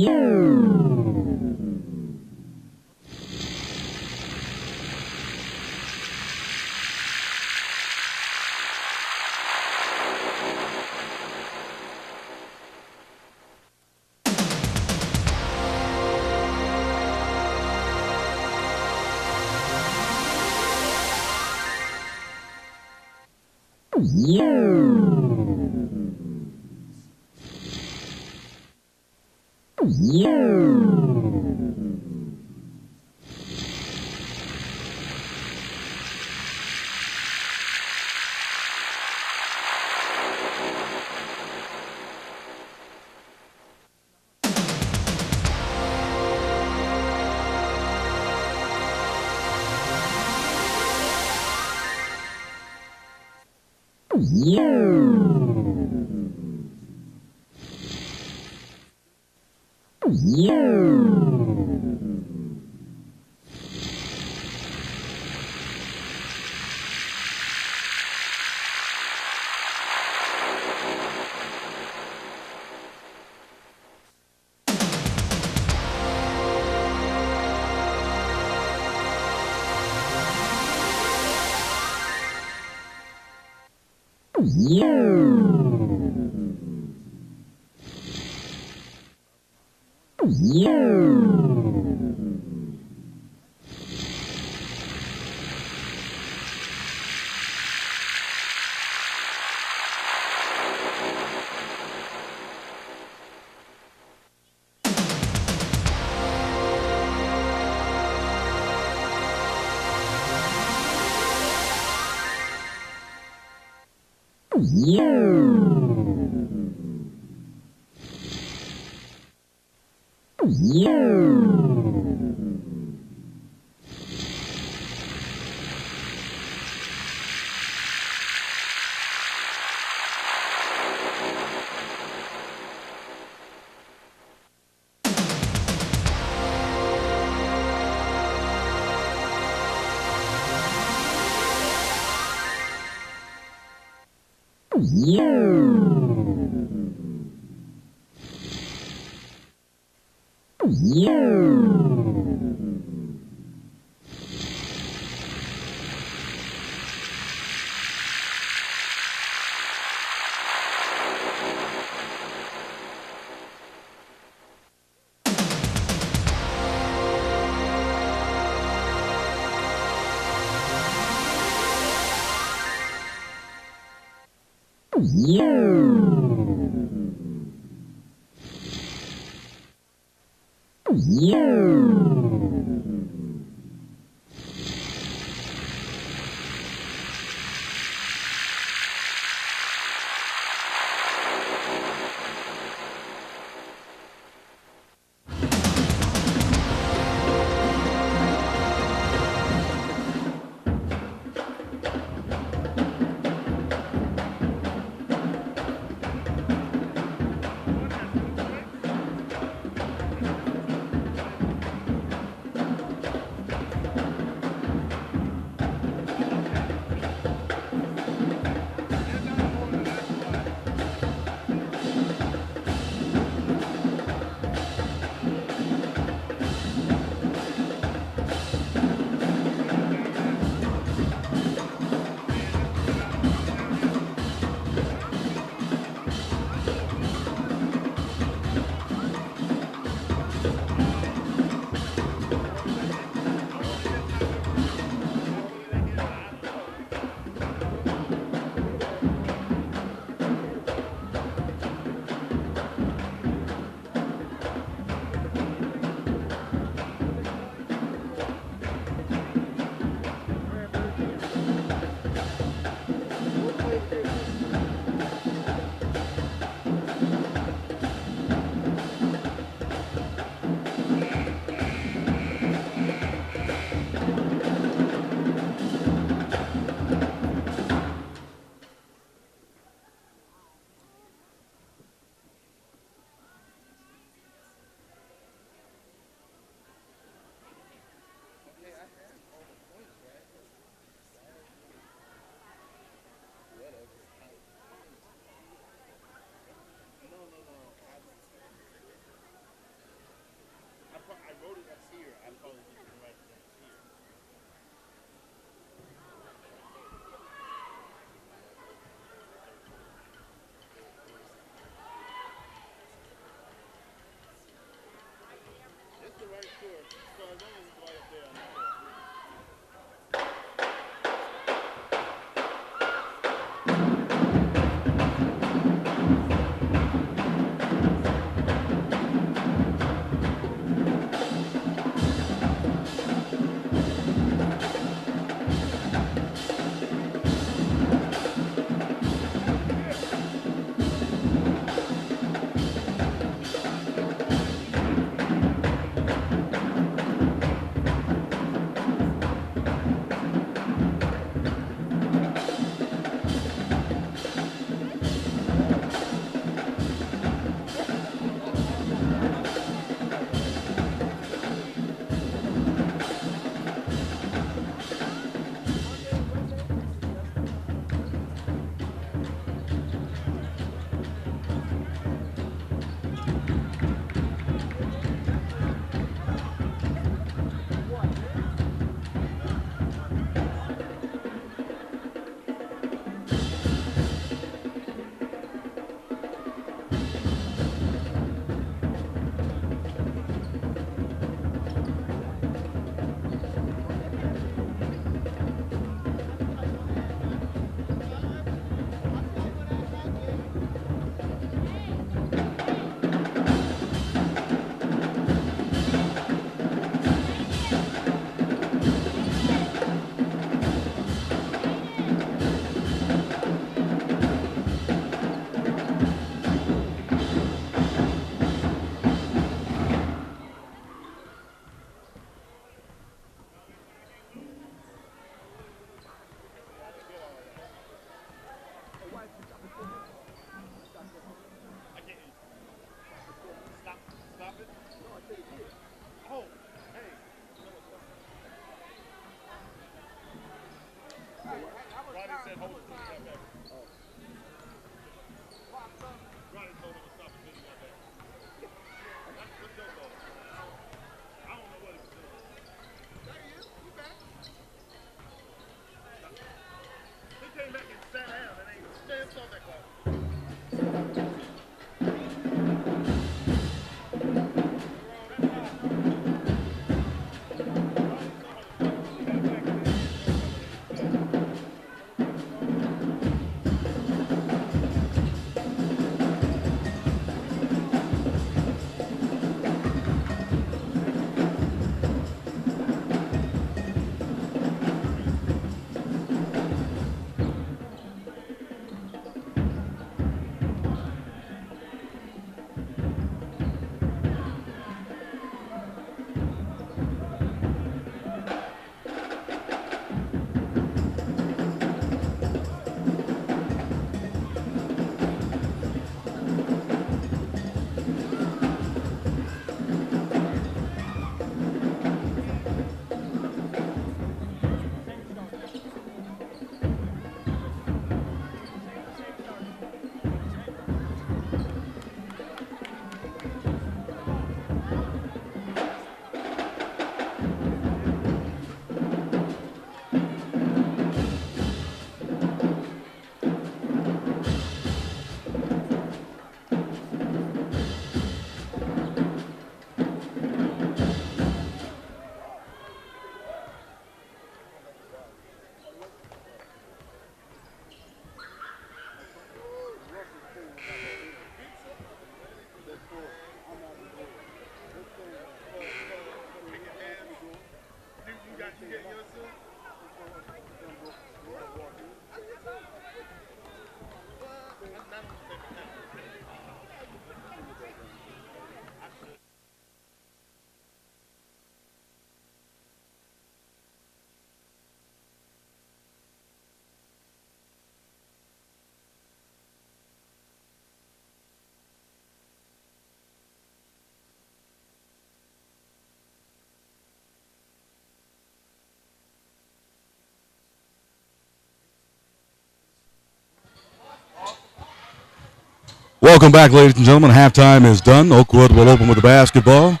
Welcome back, ladies and gentlemen. Halftime is done. Oakwood will open with the basketball.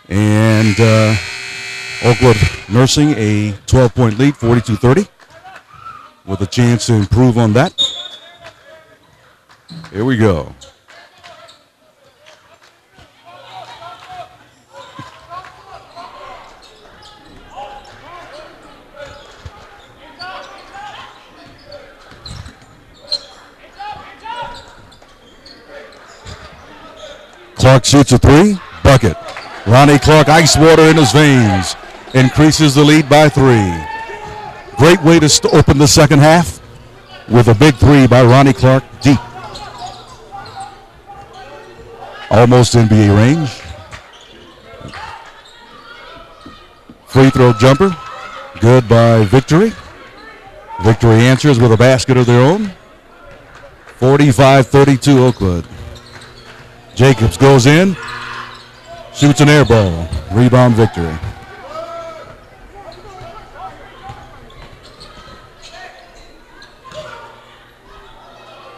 And Oakwood nursing a 12-point lead, 42-30, with a chance to improve on that. Here we go. Clark shoots a three, bucket. Ronnie Clark, ice water in his veins, increases the lead by 3. Great way to open the second half with a big 3 by Ronnie Clark, deep. Almost NBA range. Free throw jumper, good by Victory. Victory answers with a basket of their own. 45-32 Oakwood. Jacobs goes in, shoots an air ball. Rebound Victory.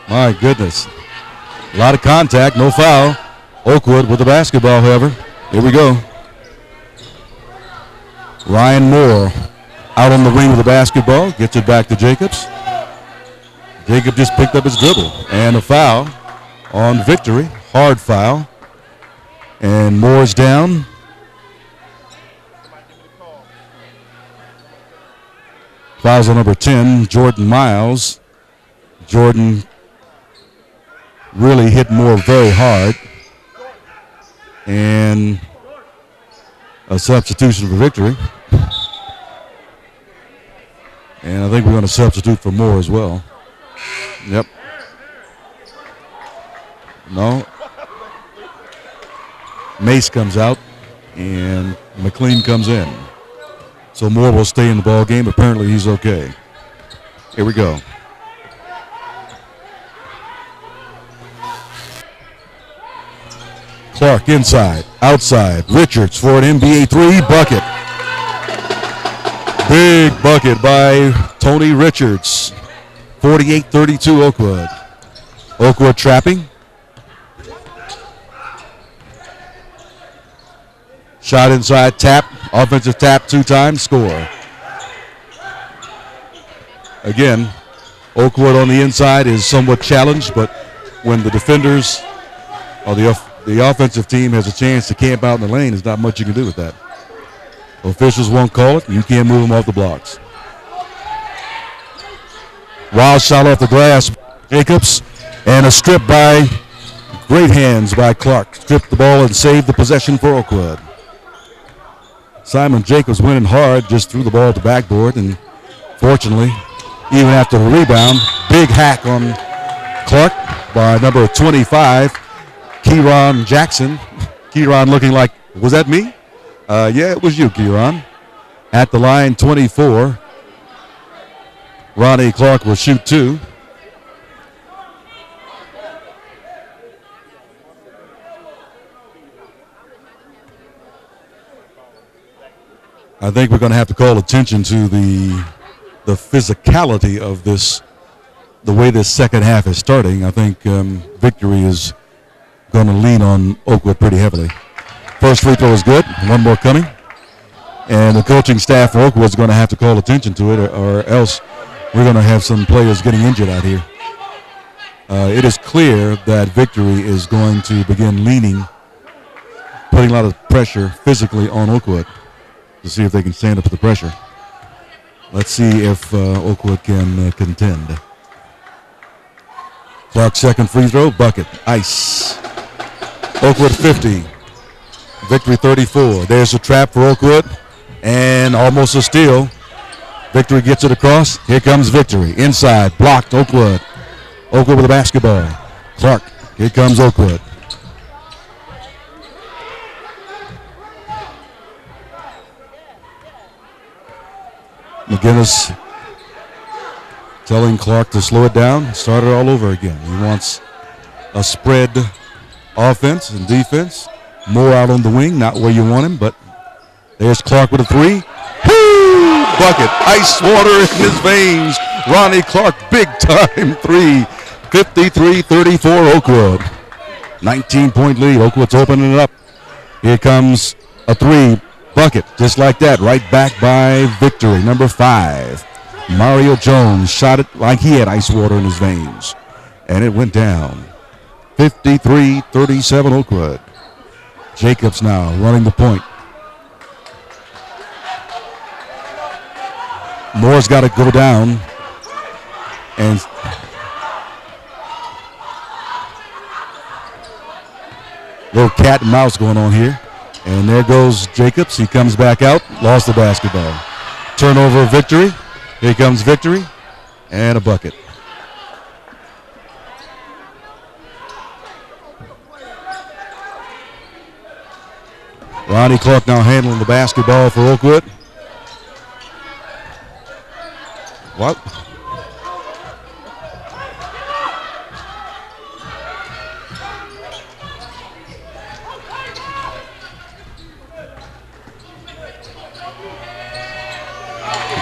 My goodness. A lot of contact, no foul. Oakwood with the basketball, however. Here we go. Ryan Moore out on the wing with the basketball. Gets it back to Jacobs. Jacob just picked up his dribble. And a foul on Victory. Hard foul. And Moore's down. Fouls on number 10, Jordan Miles. Jordan really hit Moore very hard. And a substitution for Victory. And I think we're going to substitute for Moore as well. Yep. No. Mace comes out, and McLean comes in. So Moore will stay in the ball game. Apparently he's okay. Here we go. Clark inside, outside. Richards for an NBA 3 bucket. Big bucket by Tony Richards. 48-32 Oakwood. Oakwood trapping. Shot inside, tap, offensive tap 2 times, score. Again, Oakwood on the inside is somewhat challenged, but when the defenders or the offensive team has a chance to camp out in the lane, there's not much you can do with that. Officials won't call it. You can't move them off the blocks. Wild shot off the glass, Jacobs, and a strip by great hands by Clark. Stripped the ball and saved the possession for Oakwood. Simon Jacobs winning hard, just threw the ball at the backboard, and fortunately, even after the rebound, big hack on Clark by number 25, Kieran Jackson. Kieran looking like, was that me? Yeah, it was you, Kieran. At the line, 24. Ronnie Clark will shoot 2. I think we're going to have to call attention to the physicality of this, the way this second half is starting. I think Victory is going to lean on Oakwood pretty heavily. First free throw is good. One more coming. And the coaching staff for Oakwood is going to have to call attention to it, or else we're going to have some players getting injured out here. It is clear that Victory is going to begin leaning, putting a lot of pressure physically on Oakwood to see if they can stand up to the pressure. Let's see if Oakwood can contend. Clark's second free throw, bucket, ice. Oakwood 50, Victory 34. There's a trap for Oakwood, and almost a steal. Victory gets it across. Here comes Victory. Inside, blocked, Oakwood. Oakwood with the basketball. Clark, here comes Oakwood. McGinnis telling Clark to slow it down, start it all over again. He wants a spread offense and defense. More out on the wing, not where you want him, but there's Clark with a 3. Woo! Bucket, ice water in his veins. Ronnie Clark, big time 3. 53-34 Oakwood. 19-point lead. Oakwood's opening it up. Here comes a three bucket, just like that. Right back by Victory, number 5. Mario Jones shot it like he had ice water in his veins. And it went down. 53-37 Oakwood. Jacobs now running the point. Moore's got to go down. And little cat and mouse going on here. And there goes Jacobs. He comes back out. Lost the basketball. Turnover, Victory. Here comes Victory. And a bucket. Ronnie Clark now handling the basketball for Oakwood. What?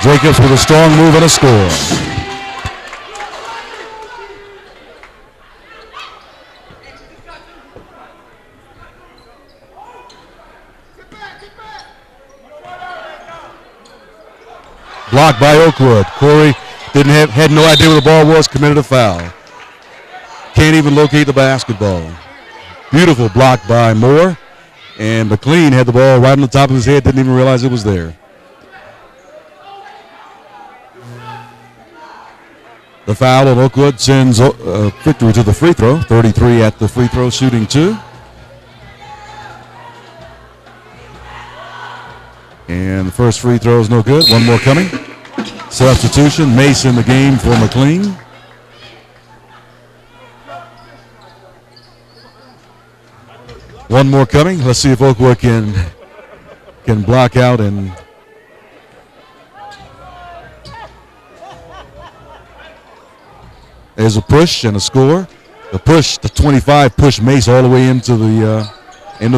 Jacobs with a strong move and a score. Blocked by Oakwood. Corey had no idea where the ball was, committed a foul. Can't even locate the basketball. Beautiful block by Moore. And McLean had the ball right on the top of his head, didn't even realize it was there. The foul of Oakwood sends Victory to the free throw. 33 at the free throw, shooting 2. And the first free throw is no good. One more coming. Substitution. Mace in the game for McLean. One more coming. Let's see if Oakwood can block out and there's a push and a score. The push, the 25 pushed Mace all the way into the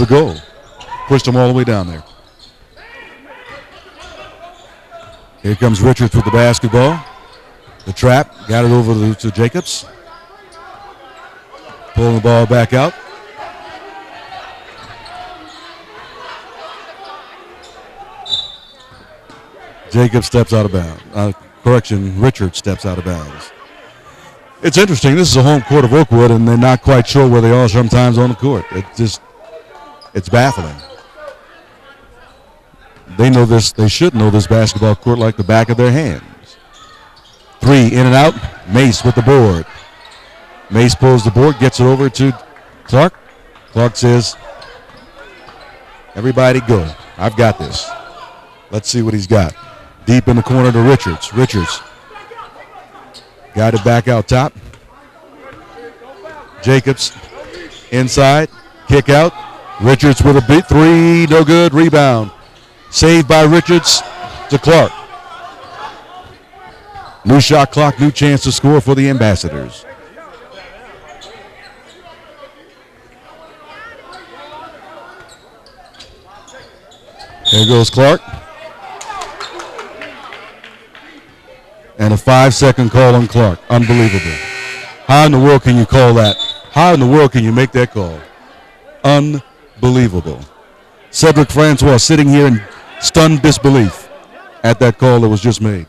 goal. Pushed him all the way down there. Here comes Richards with the basketball. The trap, got it over to Jacobs. Pulling the ball back out. Jacobs steps out of bounds. Richards steps out of bounds. It's interesting. This is a home court of Oakwood, and they're not quite sure where they are sometimes on the court. It's baffling. They know this. They should know this basketball court like the back of their hands. 3 in and out. Mace with the board. Mace pulls the board, gets it over to Clark. Clark says, "Everybody go. I've got this." Let's see what he's got. Deep in the corner to Richards. Richards got it back out top. Jacobs inside. Kick out. Richards with a big 3. No good. Rebound. Saved by Richards to Clark. New shot clock, new chance to score for the Ambassadors. There goes Clark. And a 5-second call on Clark. Unbelievable. How in the world can you call that? How in the world can you make that call? Unbelievable. Cedric Francois sitting here in stunned disbelief at that call that was just made.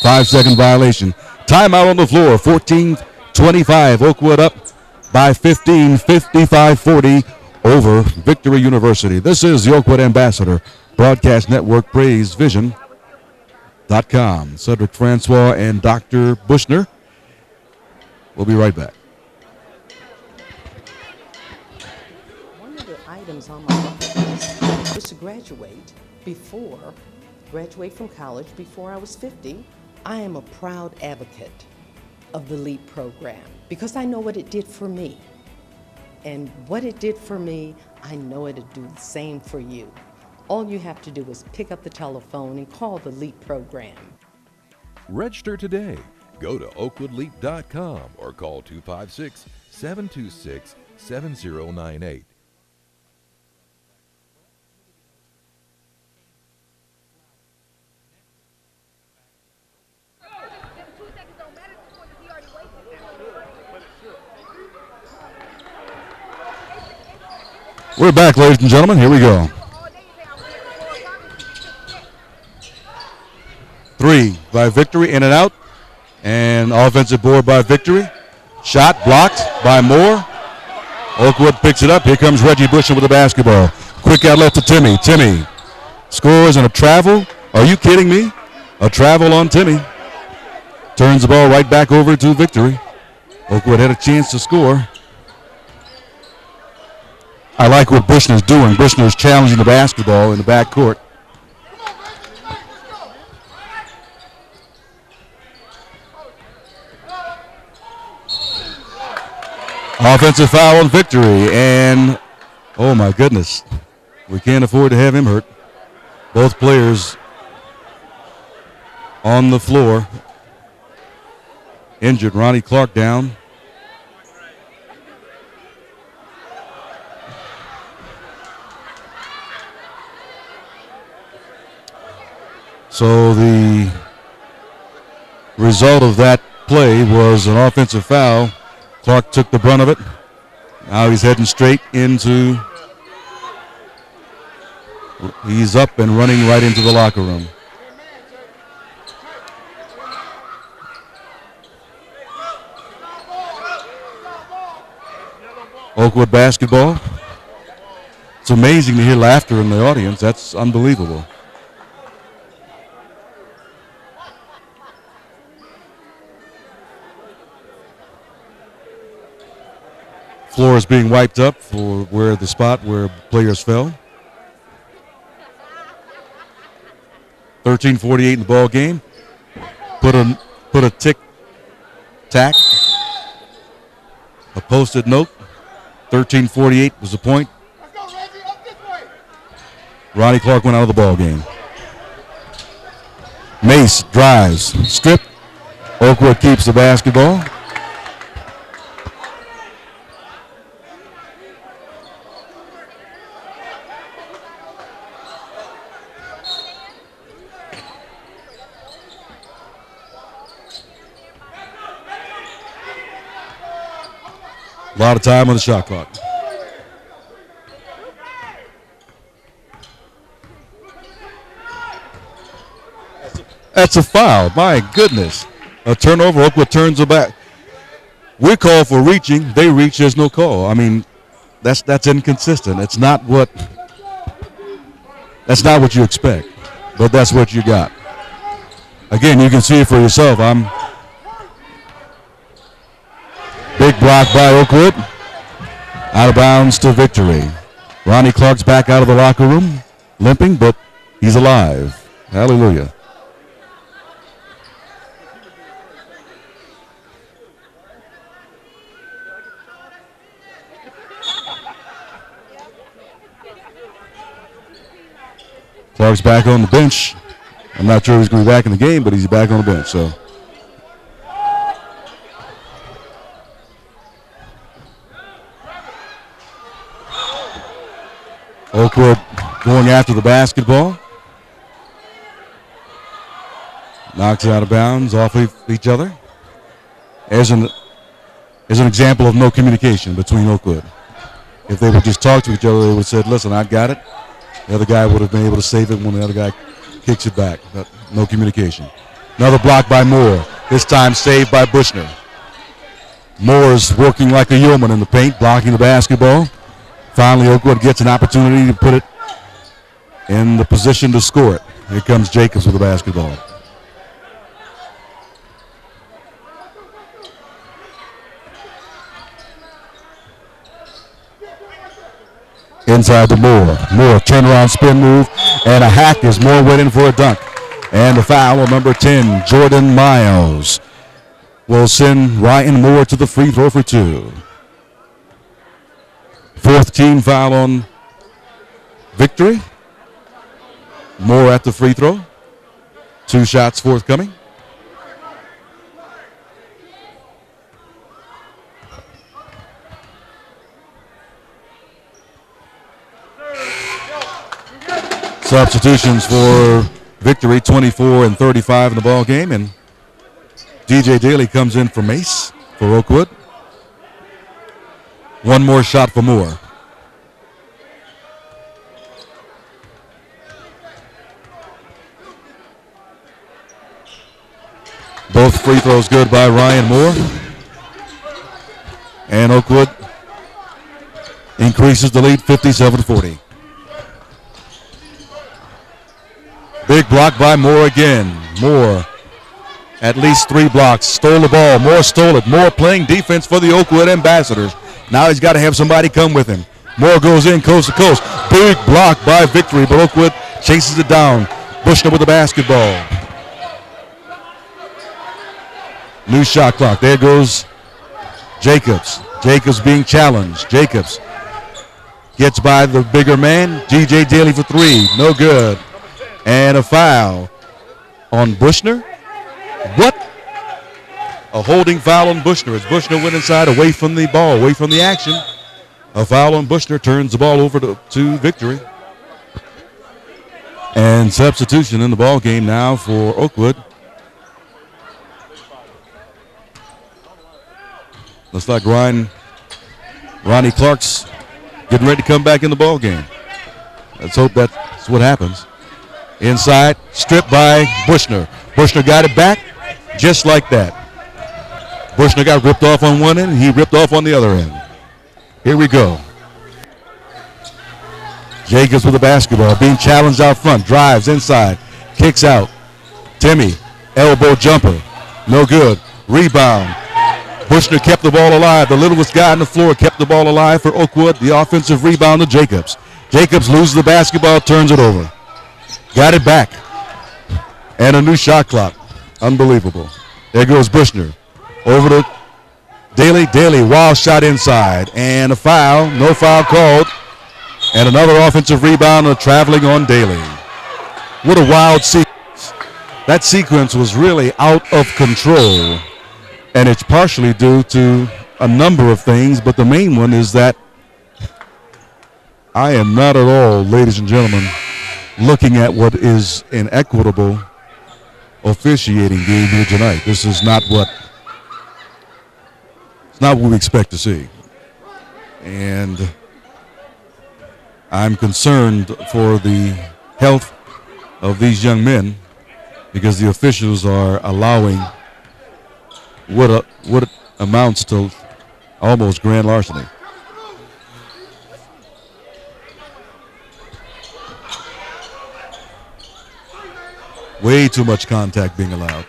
5-second violation. Timeout on the floor. 14-25. Oakwood up by 15, 55-40 over Victory University. This is the Oakwood Ambassador Broadcast Network. PraiseVision.com. Cedric Francois and Dr. Bushner. We'll be right back. One of the items on my bucket list was to graduate from college before I was 50. I am a proud advocate of the LEAP program because I know what it did for me. And what it did for me, I know it'll do the same for you. All you have to do is pick up the telephone and call the LEAP program. Register today. Go to oakwoodleap.com or call 256-726-7098. We're back, ladies and gentlemen. Here we go. 3 by Victory, in and out. And offensive board by Victory. Shot blocked by Moore. Oakwood picks it up. Here comes Reggie Busher with the basketball. Quick outlet to Timmy. Timmy scores on a travel. Are you kidding me? A travel on Timmy. Turns the ball right back over to Victory. Oakwood had a chance to score. I like what Bushner's doing. Bushner's challenging the basketball in the backcourt. Offensive foul on Victory, and oh my goodness, we can't afford to have him hurt. Both players on the floor, injured. Ronnie Clark down. So the result of that play was an offensive foul. Clark took the brunt of it. Now he's heading straight into, he's up and running right into the locker room. Oakwood basketball. It's amazing to hear laughter in the audience. That's unbelievable. Floor is being wiped up for where the spot where players fell. 13:48 in the ball game. Put a tick tack. A posted note. 13:48 was the point. Ronnie Clark went out of the ball game. Mace drives, strip. Oakwood keeps the basketball. A lot of time on the shot clock. That's a foul. My goodness. A turnover. Oakwood turns it back. We call for reaching. They reach. There's no call. I mean, that's inconsistent. That's not what you expect. But that's what you got. Again, you can see it for yourself. Big block by Oakwood. Out of bounds to Victory. Ronnie Clark's back out of the locker room, limping, but he's alive. Hallelujah. Clark's back on the bench. I'm not sure he's going to be back in the game, but he's back on the bench, so. Oakwood going after the basketball. Knocks it out of bounds off of each other. As an example of no communication between Oakwood. If they would just talk to each other, they would have said, listen, I got it. The other guy would have been able to save it when the other guy kicks it back. But no communication. Another block by Moore. This time saved by Bushner. Moore's working like a yeoman in the paint, blocking the basketball. Finally, Oakwood gets an opportunity to put it in the position to score it. Here comes Jacobs with the basketball. Inside to Moore. Moore, turnaround spin move, and a hack as Moore went in for a dunk. And the foul on number 10, Jordan Miles, will send Ryan Moore to the free throw for 2. Fourth team foul on Victory. Moore at the free throw. 2 shots forthcoming. Substitutions for Victory, 24 and 35 in the ball game, and DJ Daly comes in for Mace for Oakwood. One more shot for Moore. Both free throws good by Ryan Moore. And Oakwood increases the lead 57-40. Big block by Moore again. Moore, at least 3 blocks, stole the ball. Moore stole it. Moore playing defense for the Oakwood Ambassadors. Now he's got to have somebody come with him. Moore goes in coast to coast. Big block by Victory, but Oakwood chases it down. Bushner with the basketball. New shot clock. There goes Jacobs. Jacobs being challenged. Jacobs gets by the bigger man. G.J. Daly for 3. No good. And a foul on Bushner. What? A holding foul on Bushner as Bushner went inside away from the ball, away from the action. A foul on Bushner turns the ball over to Victory. And substitution in the ball game now for Oakwood. Looks like Ronnie Clark's getting ready to come back in the ball game. Let's hope that's what happens. Inside, stripped by Bushner. Bushner got it back just like that. Bushner got ripped off on one end, and he ripped off on the other end. Here we go. Jacobs with the basketball, being challenged out front, drives inside, kicks out. Timmy, elbow jumper, no good. Rebound. Bushner kept the ball alive. The littlest guy on the floor kept the ball alive for Oakwood. The offensive rebound to Jacobs. Jacobs loses the basketball, turns it over. Got it back. And a new shot clock. Unbelievable. There goes Bushner. Over to Daly. Daly, wild shot inside. And a foul. No foul called. And another offensive rebound traveling on Daly. What a wild sequence. That sequence was really out of control. And it's partially due to a number of things, but the main one is that I am not at all, ladies and gentlemen, looking at what is an equitable officiating game here tonight. This is not what we expect to see. And I'm concerned for the health of these young men because the officials are allowing what amounts to almost grand larceny. Way too much contact being allowed.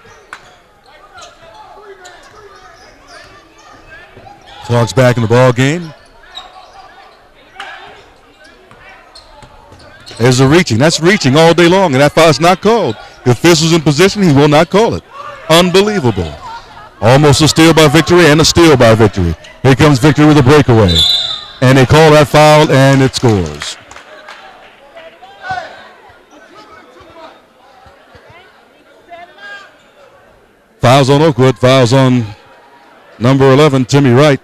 Clark's back in the ball game. There's a reaching. That's reaching all day long, and that foul's not called. The official's in position, he will not call it. Unbelievable. Almost a steal by Victory and a steal by Victory. Here comes Victory with a breakaway. And they call that foul, and it scores. Fouls on Oakwood, fouls on number 11, Timmy Wright.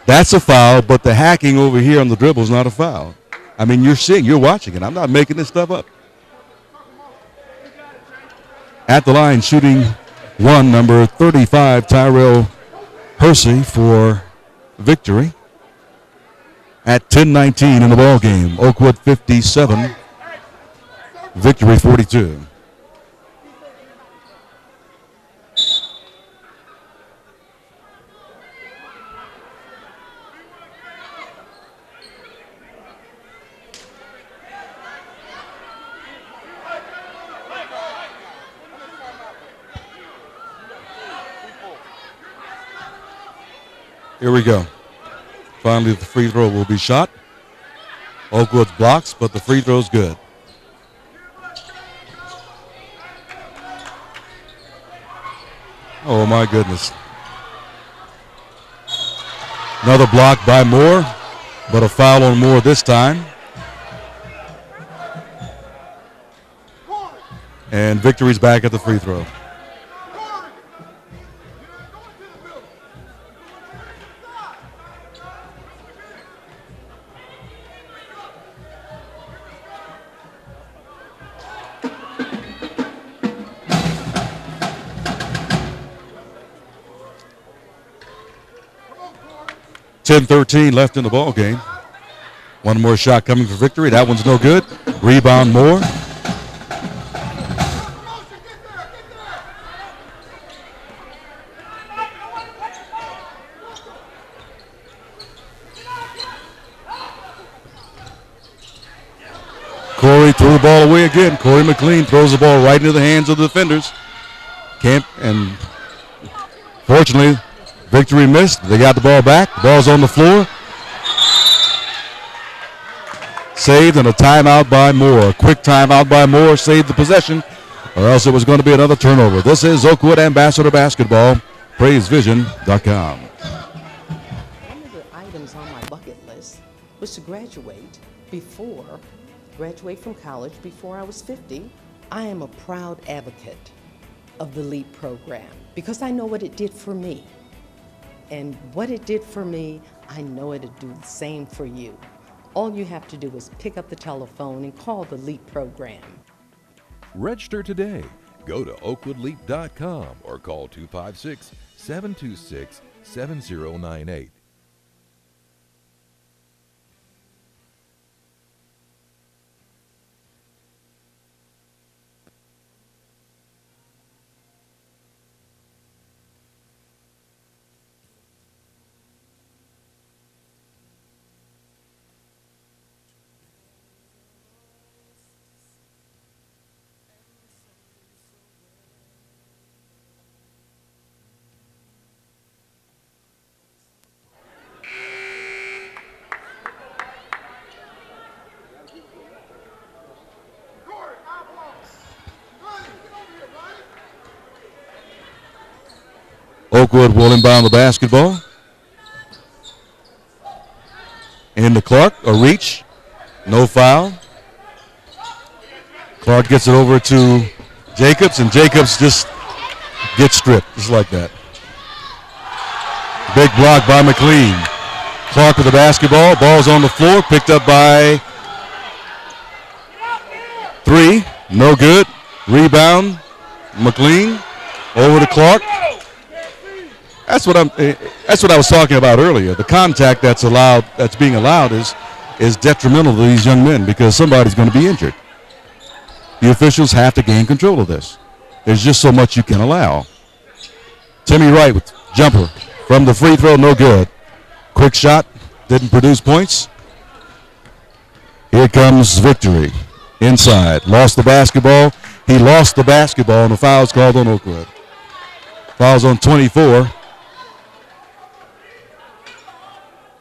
That's a foul, but the hacking over here on the dribble is not a foul. I mean, you're watching it. I'm not making this stuff up. At the line, shooting one, number 35, Tyrell Hersey for Victory. At 10:19 in the ball game, Oakwood 57, Victory 42. Here we go. Finally, the free throw will be shot. Oakwood's blocks, but the free throw's good. Oh, my goodness. Another block by Moore, but a foul on Moore this time. And Victory's back at the free throw. .13 left in the ball game. One more shot coming for Victory. That one's no good. Rebound Moore. Corey threw the ball away again. Corey McLean throws the ball right into the hands of the defenders. And fortunately, Victory missed. They got the ball back. The ball's on the floor. Saved and a timeout by Moore. A quick timeout by Moore saved the possession, or else it was going to be another turnover. This is Oakwood Ambassador Basketball. PraiseVision.com. One of the items on my bucket list was to graduate from college before I was 50. I am a proud advocate of the LEAP program because I know what it did for me. And what it did for me, I know it'll do the same for you. All you have to do is pick up the telephone and call the LEAP program. Register today. Go to oakwoodleap.com or call 256-726-7098. Oakwood will inbound the basketball. Into Clark, a reach, no foul. Clark gets it over to Jacobs, and Jacobs just gets stripped, just like that. Big block by McLean. Clark with the basketball, ball's on the floor, picked up by 3, no good. Rebound, McLean, over to Clark. That's what I was talking about earlier. The contact that's being allowed is detrimental to these young men because somebody's going to be injured. The officials have to gain control of this. There's just so much you can allow. Timmy Wright with jumper from the free throw, no good. Quick shot, didn't produce points. Here comes Victory. Inside, lost the basketball. He lost the basketball, and the foul's called on Oakwood. Foul's on 24.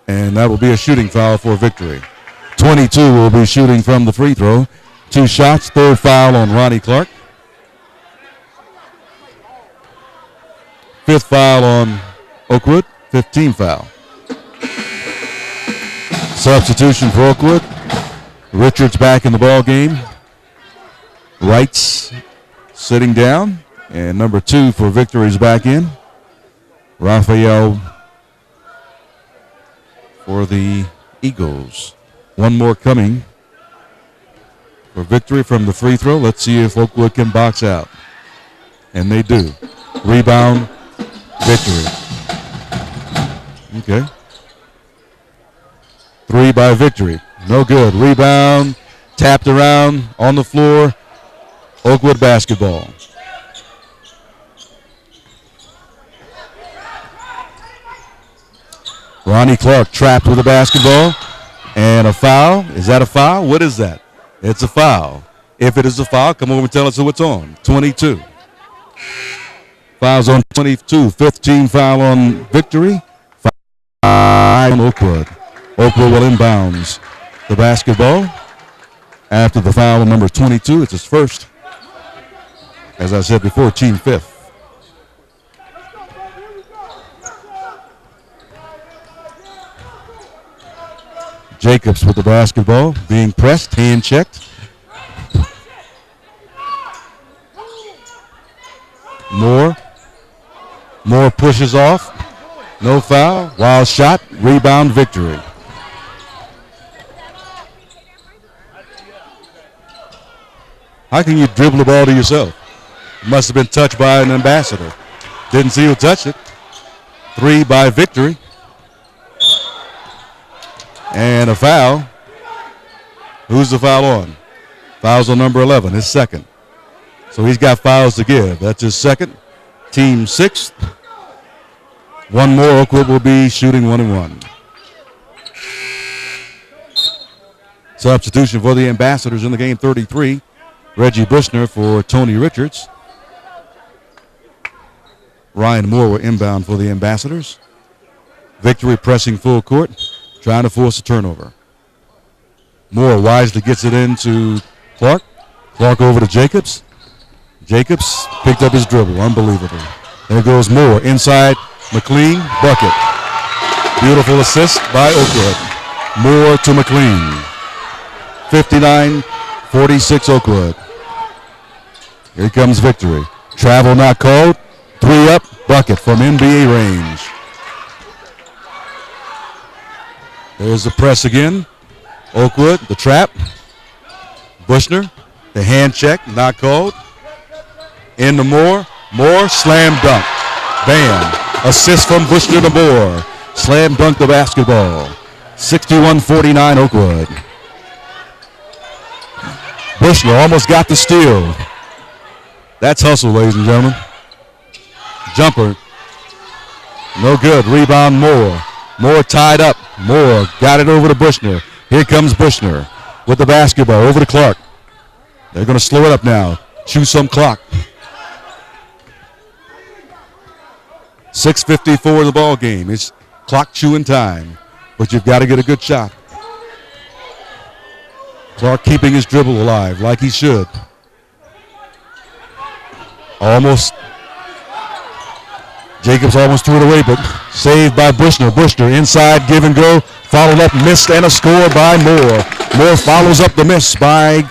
And that will be a shooting foul for Victory. 22 will be shooting from the free throw. 2 shots, third foul on Ronnie Clark. 5th foul on Oakwood, 15 foul. Substitution for Oakwood. Richards back in the ball game. Wright's sitting down. And number 2 for Victory's back in. Raphael for the Eagles. One more coming for Victory from the free throw. Let's see if Oakwood can box out. And they do. Rebound, Victory. Okay. 3 by Victory. No good. Rebound, tapped around on the floor. Oakwood basketball. Ronnie Clark trapped with the basketball. And a foul. Is that a foul? What is that? It's a foul. If it is a foul, come over and tell us who it's on. 22. Fouls on 22. 15 foul on Victory. 5 on Oakwood. Oakwood will inbounds the basketball. After the foul on number 22, it's his first. As I said before, team 5th. Jacobs with the basketball, being pressed, hand checked. Moore pushes off. No foul. Wild shot. Rebound, Victory. How can you dribble the ball to yourself? It must have been touched by an ambassador. Didn't see who touched it. 3 by Victory. And a foul. Who's the foul on? Foul's on number 11, his second. So he's got fouls to give. That's his second. Team 6th. One more. Oakwood will be shooting 1-1. Substitution for the Ambassadors in the game, 33. Reggie Bushner for Tony Richards. Ryan Moore will inbound for the Ambassadors. Victory pressing full court, trying to force a turnover. Moore wisely gets it into Clark. Clark over to Jacobs. Jacobs picked up his dribble. Unbelievable. There goes Moore inside. McLean, bucket. Beautiful assist by Oakwood. Moore to McLean. 59-46 Oakwood. Here comes Victory. Travel not called. 3 up, bucket from NBA range. There's the press again. Oakwood, the trap. Bushner, the hand check, not called. Into Moore. Moore, slam dunk. Bam. Assist from Bushner to Moore. Slam dunk the basketball. 61-49 Oakwood. Bushner almost got the steal. That's hustle, ladies and gentlemen. Jumper. No good. Rebound Moore. Moore tied up. Moore got it over to Bushner. Here comes Bushner with the basketball over to Clark. They're going to slow it up now. Chew some clock. 6:54 in the ball game. It's clock chewing time, but you've got to get a good shot. Clark keeping his dribble alive like he should. Almost. Jacobs almost threw it away, but saved by Bushner. Bushner inside, give and go. Followed up, missed, and a score by Moore. Moore follows up the miss by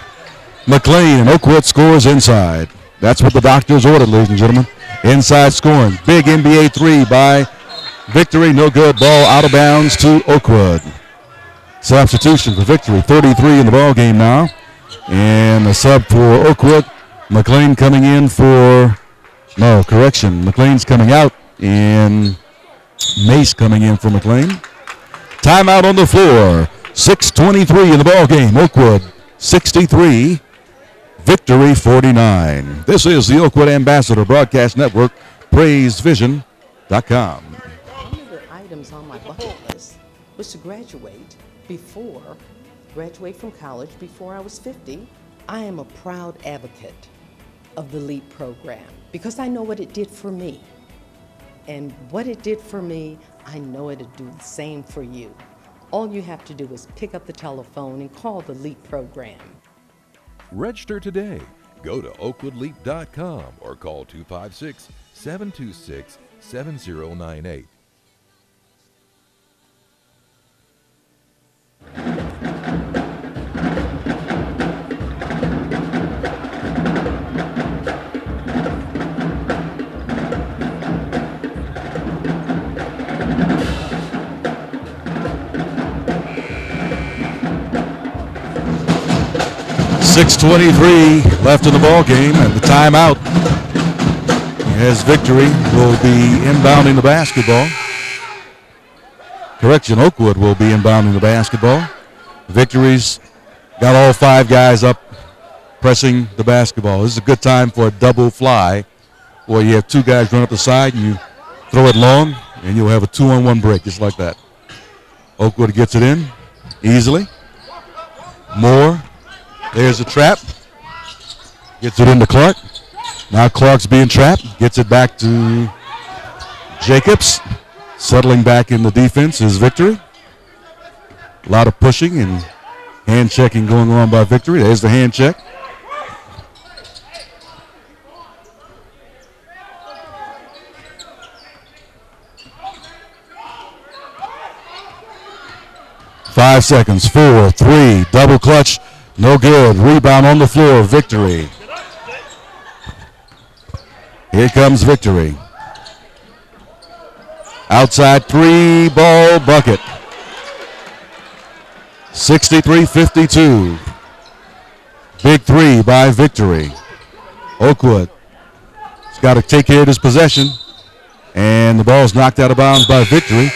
McLean, and Oakwood scores inside. That's what the doctors ordered, ladies and gentlemen. Inside scoring. Big NBA three by Victory. No good. Ball out of bounds to Oakwood. Substitution for Victory. 33 in the ball game now. And a sub for Oakwood. McLean coming in for, no, correction. McLean's coming out, and Mace coming in for McLean. Timeout on the floor. 6:23 in the ball game. Oakwood 63. Victory 49. This is the Oakwood Ambassador Broadcast Network. PraiseVision.com. One of the items on my bucket list was to graduate from college before I was 50. I am a proud advocate of the LEAP program because I know what it did for me. And what it did for me, I know it'll do the same for you. All you have to do is pick up the telephone and call the LEAP program. Register today. Go to oakwoodleap.com or call 256-726-7098. .623 left in the ball game, and the timeout as Victory will be inbounding the basketball. Correction, Oakwood will be inbounding the basketball. Victory's got all 5 guys up pressing the basketball. This is a good time for a double fly where you have 2 guys run up the side and you throw it long, and you'll have a 2-on-1 break just like that. Oakwood gets it in easily. Moore. There's a trap. Gets it into Clark. Now Clark's being trapped. Gets it back to Jacobs. Settling back in the defense is Victory. A lot of pushing and hand checking going on by Victory. There's the hand check. Five seconds. 4, 3, double clutch. No good. Rebound on the floor. Victory. Here comes Victory. Outside 3, ball, bucket. 63-52. Big 3 by Victory. Oakwood has got to take care of his possession. And the ball's knocked out of bounds by Victory.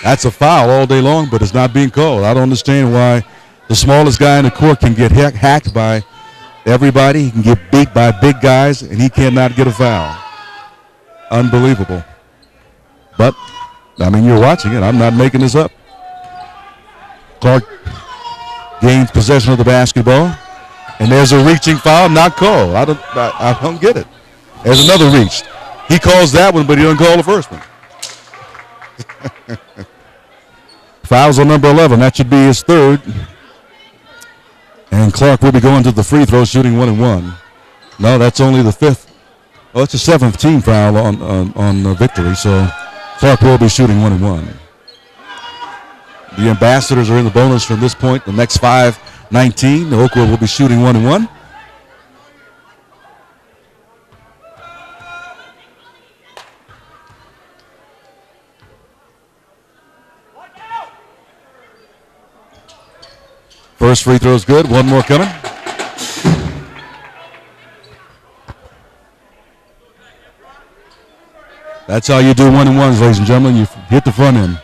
That's a foul all day long, but it's not being called. I don't understand why the smallest guy in the court can get hacked by everybody. He can get beat by big guys, and he cannot get a foul. Unbelievable. But, I mean, you're watching it. I'm not making this up. Clark gains possession of the basketball. And there's a reaching foul, not called. I don't get it. There's another reach. He calls that one, but he doesn't call the first one. Fouls on number 11. That should be his third. And Clark will be going to the free throw, shooting 1 and 1. No, that's only the fifth. Oh, it's a seventh team foul on Victory. So Clark will be shooting 1 and 1. The Ambassadors are in the bonus from this point. The next 5-19. Oakwood will be shooting 1 and 1. First free throw is good. One more coming. That's how you do 1 and 1s, ladies and gentlemen. You hit the front end.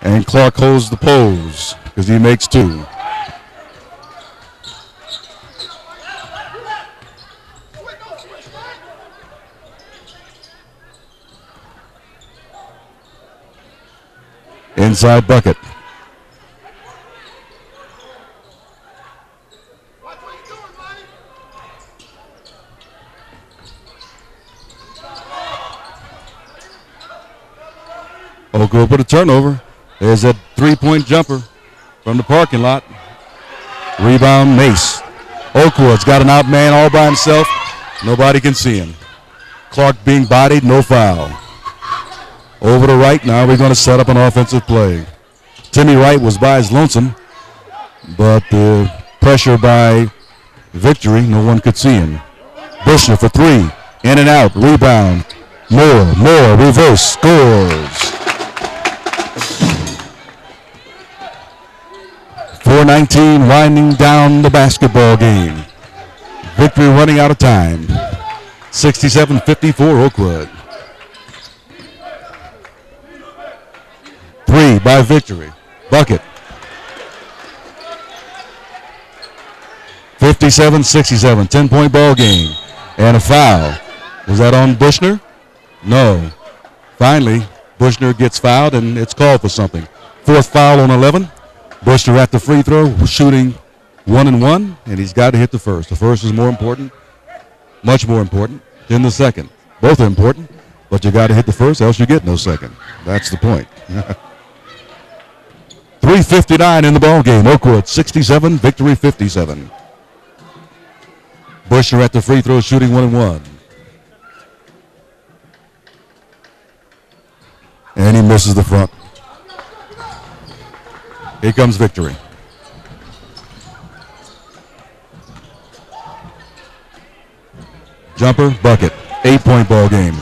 And Clark holds the pose because he makes 2. Inside bucket. Oakwood with a turnover. There's a three-point jumper from the parking lot. Rebound, Mace. Oakwood's got an out man all by himself. Nobody can see him. Clark being bodied, no foul. Over to Wright. Now we're going to set up an offensive play. Timmy Wright was by his lonesome, but the pressure by Victory, no one could see him. Bushner for 3. In and out. Rebound. Moore. Reverse. Scores. 4:19 winding down the basketball game. Victory running out of time. 67-54 Oakwood. 3 by Victory. Bucket. 57-67. 10-point ball game. And a foul. Was that on Bushner? No. Finally, Bushner gets fouled, and it's called for something. Fourth foul on 11. Bushner at the free throw, shooting 1 and 1, and he's got to hit the first. The first is more important, much more important than the second. Both are important, but you got to hit the first, else you get no second. That's the point. 3:59 in the ball game. Oakwood 67, Victory 57. Bushner at the free throw, shooting 1 and 1. And he misses the front. Here comes Victory. Jumper, bucket. 8-point ball game.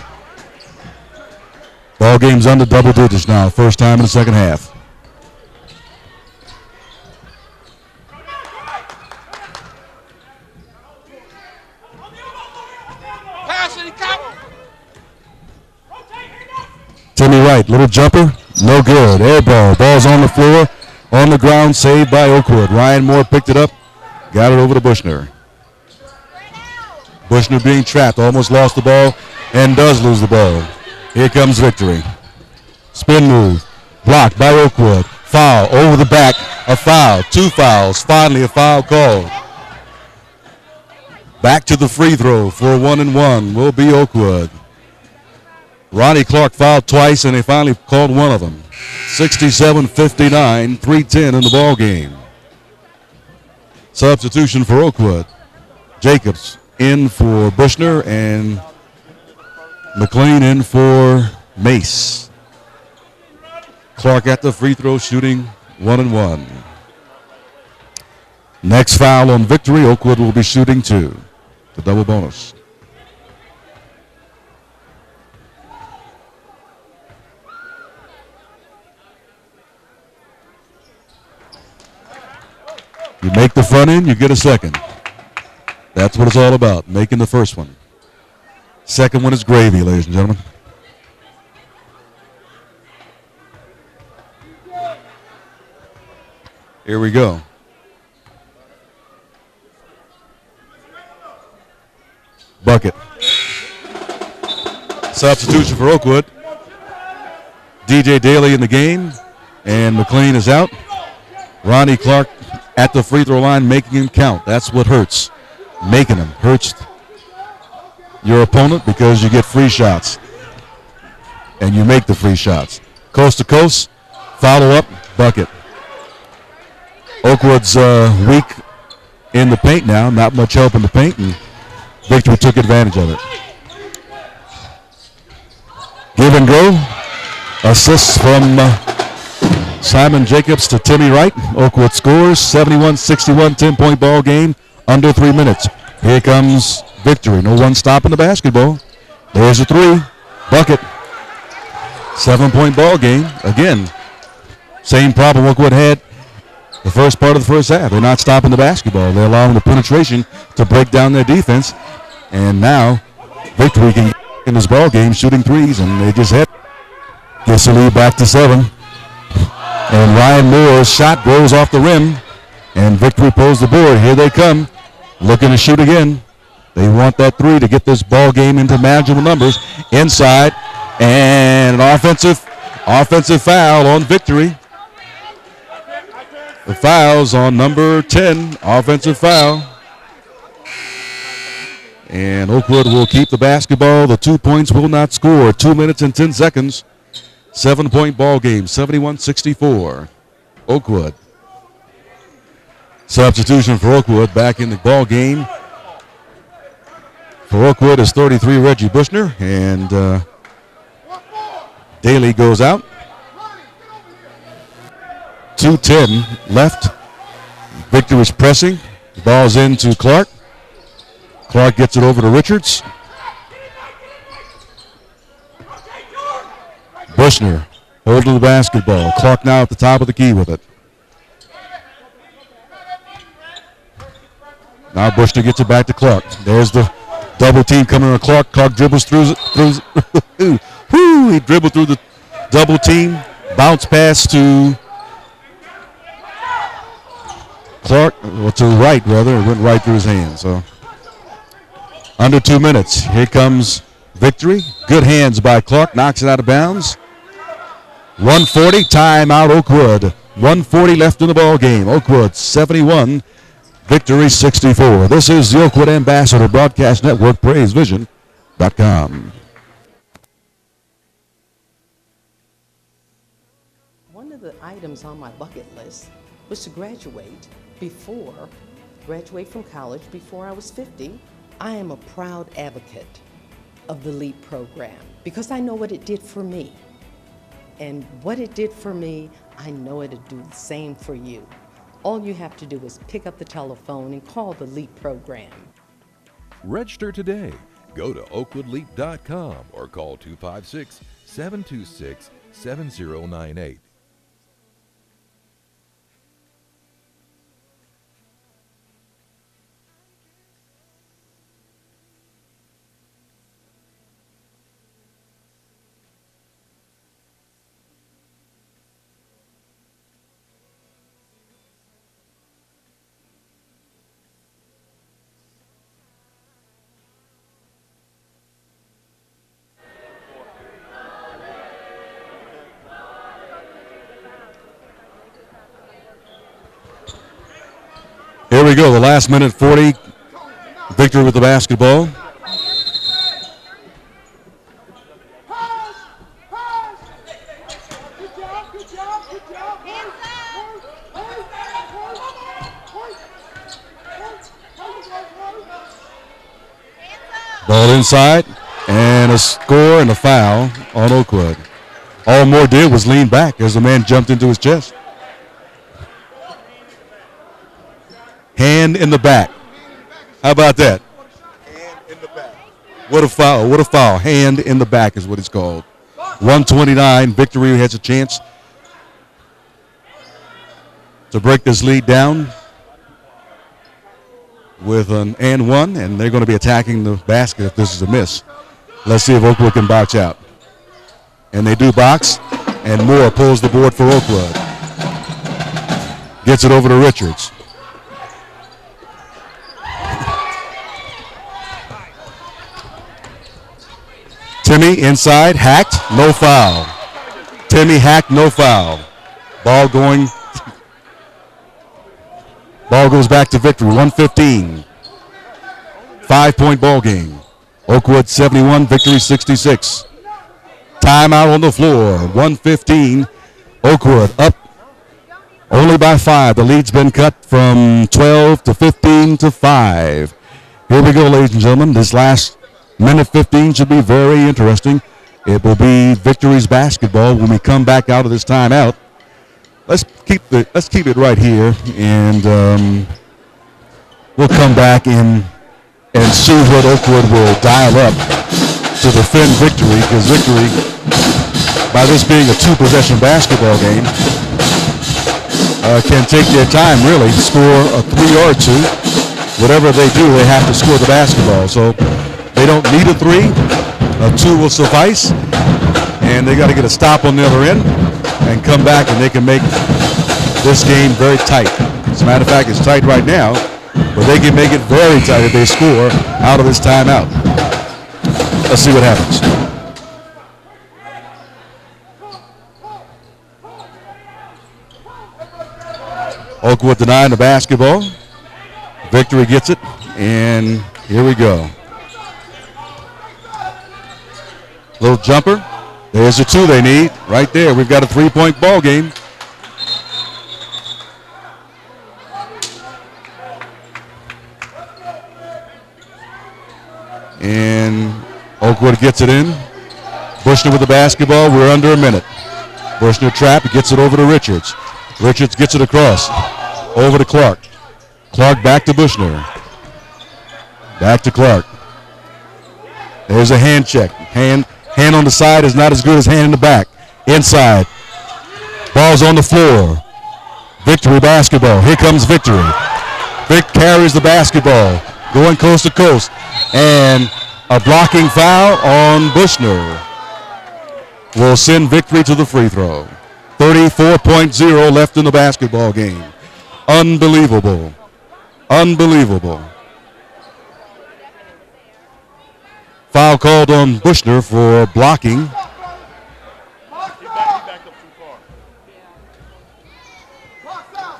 Ball game's under double digits now. First time in the second half. Timmy Wright, little jumper, no good. Air ball. Ball's on the floor. On the ground, saved by Oakwood. Ryan Moore picked it up, got it over to Bushner. Bushner being trapped, almost lost the ball, and does lose the ball. Here comes Victory. Spin move, blocked by Oakwood. Foul, over the back, a foul, 2 fouls, finally a foul called. Back to the free throw for 1 and 1 will be Oakwood. Ronnie Clark fouled twice, and they finally called one of them. 67-59, 3:10 in the ball game. Substitution for Oakwood. Jacobs in for Bushner and McLean in for Mace. Clark at the free throw, shooting 1 and 1. Next foul on Victory. Oakwood will be shooting 2. The double bonus. You make the front end, you get a second. That's what it's all about, making the first one. Second one is gravy, ladies and gentlemen. Here we go. Bucket. Substitution for Oakwood. DJ Daly in the game, and McLean is out. Ronnie Clark at the free throw line, making him count. That's what hurts. Making him hurts your opponent because you get free shots. And you make the free shots. Coast to coast, follow up, bucket. Oakwood's weak in the paint now, not much help in the paint, and Victory took advantage of it. Give and go. Assists from Simon Jacobs to Timmy Wright. Oakwood scores 71-61, 10-point ball game, under 3 minutes. Here comes Victory. No one stopping the basketball. There's a three. Bucket. 7-point ball game. Again, same problem Oakwood had the first part of the first half. They're not stopping the basketball. They're allowing the penetration to break down their defense. And now Victory can get in this ball game shooting threes, and they just had gets the lead back to 7. And Ryan Moore's shot goes off the rim, and Victory pulls the board. Here they come, looking to shoot again. They want that three to get this ball game into manageable numbers. Inside, and an offensive foul on Victory. The foul's on number 10, offensive foul. And Oakwood will keep the basketball. The 2 points will not score. 2 minutes and 10 seconds. 7-point ball game, 71-64. Oakwood. Substitution for Oakwood back in the ball game. For Oakwood is 33 Reggie Bushner, and Daly goes out. 2:10 left. Victory's pressing. The ball's into Clark. Clark gets it over to Richards. Bushner holding the basketball. Clark now at the top of the key with it. Now Bushner gets it back to Clark. There's the double team coming on Clark. Clark dribbles through he dribbled through the double team. Bounce pass to Clark, well, to Wright rather. It went right through his hand. So under 2 minutes. Here comes Victory. Good hands by Clark. Knocks it out of bounds. 140. Timeout Oakwood. 140 left in the ball game. Oakwood 71. Victory 64. This is the Oakwood Ambassador Broadcast Network. PraiseVision.com. One of the items on my bucket list was to graduate from college before I was 50. I am a proud advocate of the LEAP program because I know what it did for me. And what it did for me, I know it'll do the same for you. All you have to do is pick up the telephone and call the LEAP program. Register today. Go to oakwoodleap.com or call 256-726-7098. Here we go, the last minute 40. Victory with the basketball. Ball inside, and a score and a foul on Oakwood. All Moore did was lean back as the man jumped into his chest. Hand in the back. How about that? Hand in the back. What a foul. What a foul. Hand in the back is what it's called. 129. Victory has a chance to break this lead down with an and one, and they're going to be attacking the basket if this is a miss. Let's see if Oakwood can box out. And they do box, and Moore pulls the board for Oakwood. Gets it over to Richards. Timmy inside, hacked, no foul. Timmy hacked, no foul. Ball goes back to Victory, 1:15. 5-point ball game. Oakwood 71, Victory 66. Timeout on the floor, 1:15. Oakwood up only by 5. The lead's been cut from 12 to 15 to 5. Here we go, ladies and gentlemen. This last minute 15 should be very interesting. It will be Victory's basketball when we come back out of this timeout. Let's keep it right here, and we'll come back and see what Oakwood will dial up to defend Victory, because Victory, by this being a 2-possession basketball game, can take their time, really, score a 3 or 2. Whatever they do, they have to score the basketball. So they don't need a 3. A 2 will suffice. And they got to get a stop on the other end and come back, and they can make this game very tight. As a matter of fact, it's tight right now, but they can make it very tight if they score out of this timeout. Let's see what happens. Oakwood denying the basketball. Victory gets it, and here we go. Little jumper. There's a 2 they need right there. We've got a 3-point ball game. And Oakwood gets it in. Bushner with the basketball. We're under a minute. Bushner trap, gets it over to Richards. Richards gets it across. Over to Clark. Clark back to Bushner. Back to Clark. There's a hand check. Hand on the side is not as good as hand in the back. Inside. Ball's on the floor. Victory basketball. Here comes Victory. Vic carries the basketball. Going coast to coast. And a blocking foul on Bushner will send Victory to the free throw. 34.0 left in the basketball game. Unbelievable. Unbelievable. Foul called on Bushner for blocking.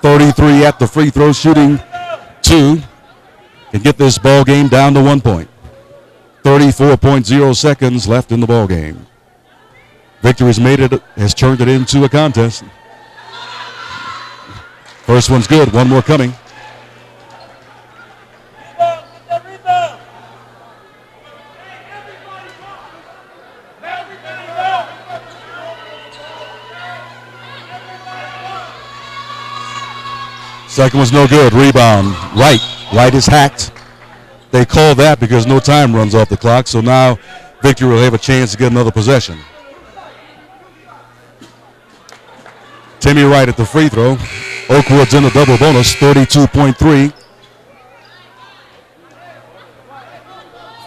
33 at the free throw, shooting 2. Can get this ball game down to 1 point. 34.0 seconds left in the ball game. Victory's has turned it into a contest. First one's good. One more coming. Second one's no good. Rebound. Right. Right is hacked. They call that because no time runs off the clock. So now Victory will have a chance to get another possession. Timmy Wright at the free throw. Oakwood's in a double bonus, 32.3.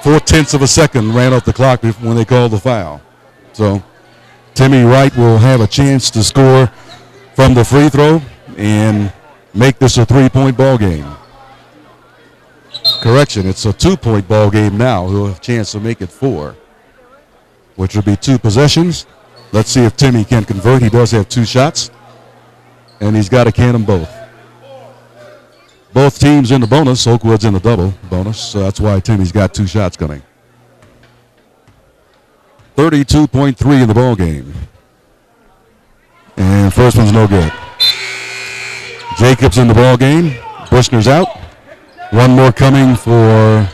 0.4 of a second ran off the clock when they called the foul. So Timmy Wright will have a chance to score from the free throw and make this a 3-point ball game. Correction, it's a 2-point ball game now. He'll have a chance to make it 4, which would be 2 possessions. Let's see if Timmy can convert. He does have 2 shots, and he's got to can them both. Both teams in the bonus. Oakwood's in the double bonus, so that's why Timmy's got 2 shots coming. 32.3 in the ball game. And first one's no good. Jacobs in the ball game. Bushner's out. One more coming for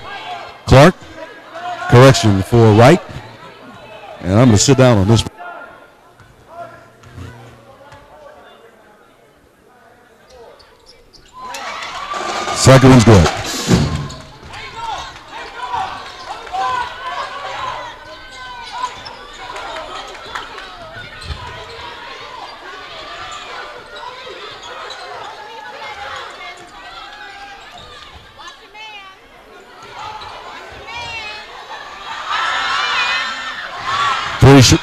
Clark. Correction for Wright. And I'm going to sit down on this. Second one's good.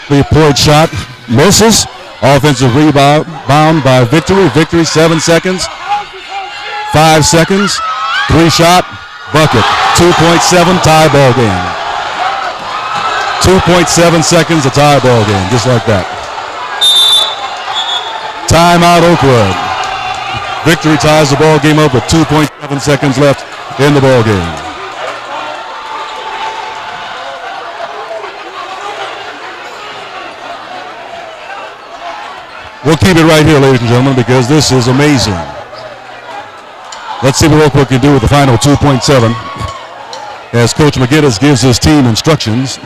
Three-point shot misses. Offensive rebound by Victory. Victory, 7 seconds. 5 seconds. 3-shot bucket. 2.7 tie ball game. 2.7 seconds to tie ball game, just like that. Timeout, Oakwood. Victory ties the ball game up with 2.7 seconds left in the ball game. We'll keep it right here, ladies and gentlemen, because this is amazing. Let's see what Oakwood can do with the final 2.7 as Coach McGinnis gives his team instructions.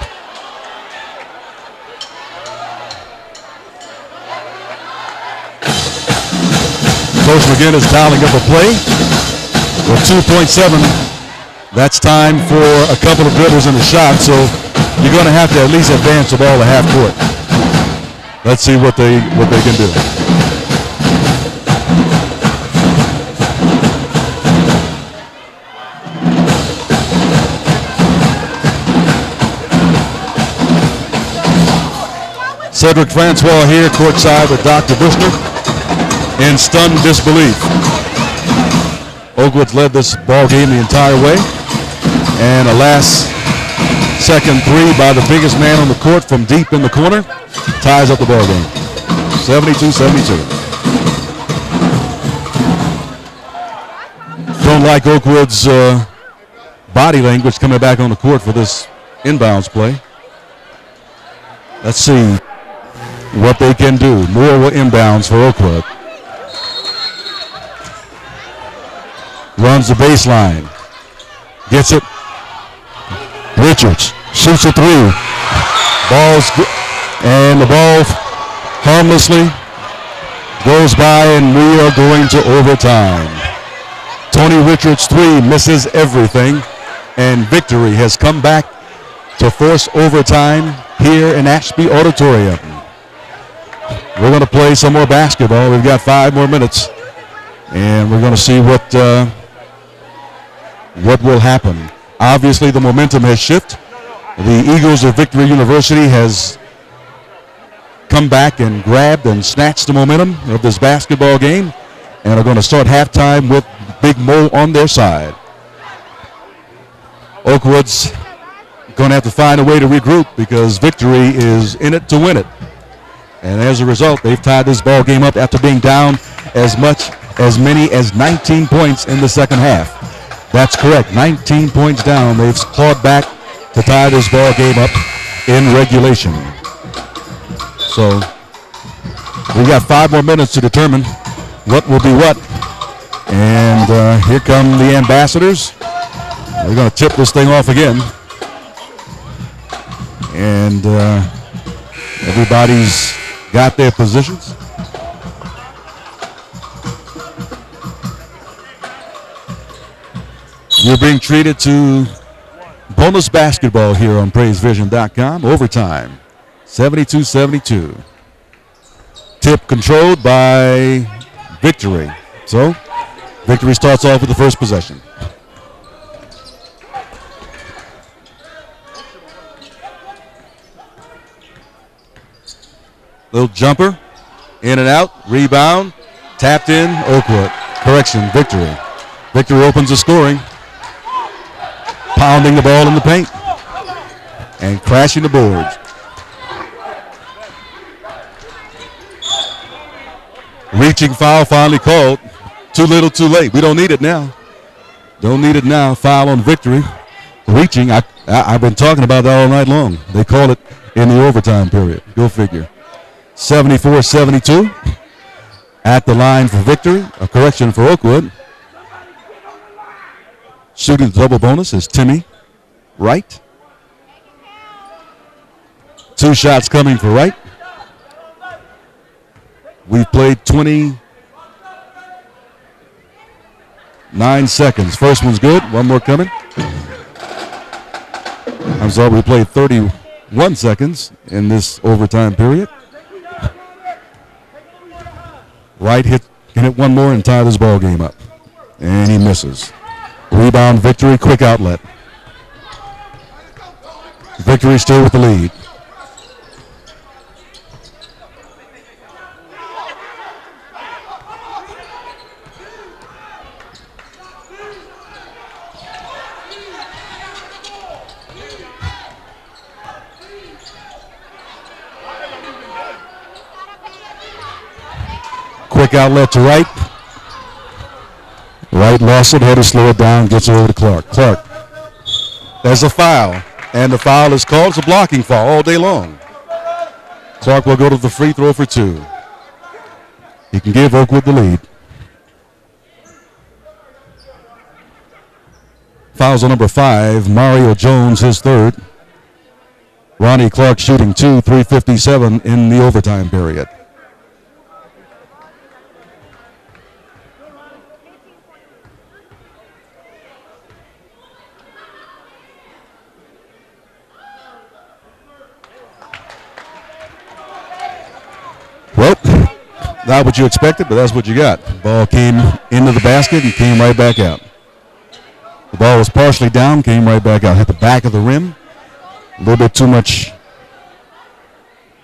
Coach McGinnis dialing up a play with 2.7. That's time for a couple of dribbles and a shot, so you're going to have to at least advance the ball to half court. Let's see what they can do. Cedric Francois here courtside with Dr. Bushner in stunned disbelief. Oakwood's led this ball game the entire way, and a last second three by the biggest man on the court from deep in the corner ties up the ball game. 72-72. Don't like Oakwood's body language coming back on the court for this inbounds play. Let's see what they can do. Moore inbounds for Oakwood. Runs the baseline. Gets it. Richards shoots a three. And the ball harmlessly goes by, and we are going to overtime. Tony Richards' three misses everything, and victory has come back to force overtime here in Ashby Auditorium. We're going to play some more basketball. We've got 5 more minutes, and we're going to see what will happen. Obviously, the momentum has shifted. The Eagles of Victory University has come back and grabbed and snatched the momentum of this basketball game, and are going to start halftime with Big Mo on their side. Oakwood's going to have to find a way to regroup because Victory is in it to win it. And as a result, they've tied this ball game up after being down as many as 19 points in the second half. That's correct, 19 points down. They've clawed back to tie this ball game up in regulation. So we got 5 more minutes to determine what will be what. And here come the ambassadors. They're going to tip this thing off again. And everybody's got their positions. You're being treated to bonus basketball here on PraiseVision.com. Overtime, 72-72. Tip controlled by Victory. So, Victory starts off with the first possession. Little jumper, in and out, rebound, tapped in, Oakwood. Correction, Victory. Victory opens the scoring. Pounding the ball in the paint and crashing the boards. Reaching foul finally called. Too little, too late. We don't need it now. Don't need it now. Foul on Victory. Reaching, I've been talking about that all night long. They call it in the overtime period. Go figure. 74-72. At the line for Victory. A correction for Oakwood. Shooting the double bonus is Timmy Wright. 2 shots coming for Wright. We've played 29 seconds. First one's good. One more coming. I'm sorry, we played 31 seconds in this overtime period. Wright can hit one more and tie this ball game up. And he misses. Rebound, Victory, quick outlet. Victory still with the lead. quick outlet to right. Right lost it, had to slow it down, gets it over to Clark. Clark, there's a foul, and the foul is called. It's a blocking foul all day long. Clark will go to the free throw for 2. He can give Oakwood the lead. Fouls on number 5, Mario Jones, his third. Ronnie Clark shooting 2, 3:57 in the overtime period. Well, not what you expected, but that's what you got. Ball came into the basket and came right back out. The ball was partially down, came right back out. Hit the back of the rim. A little bit too much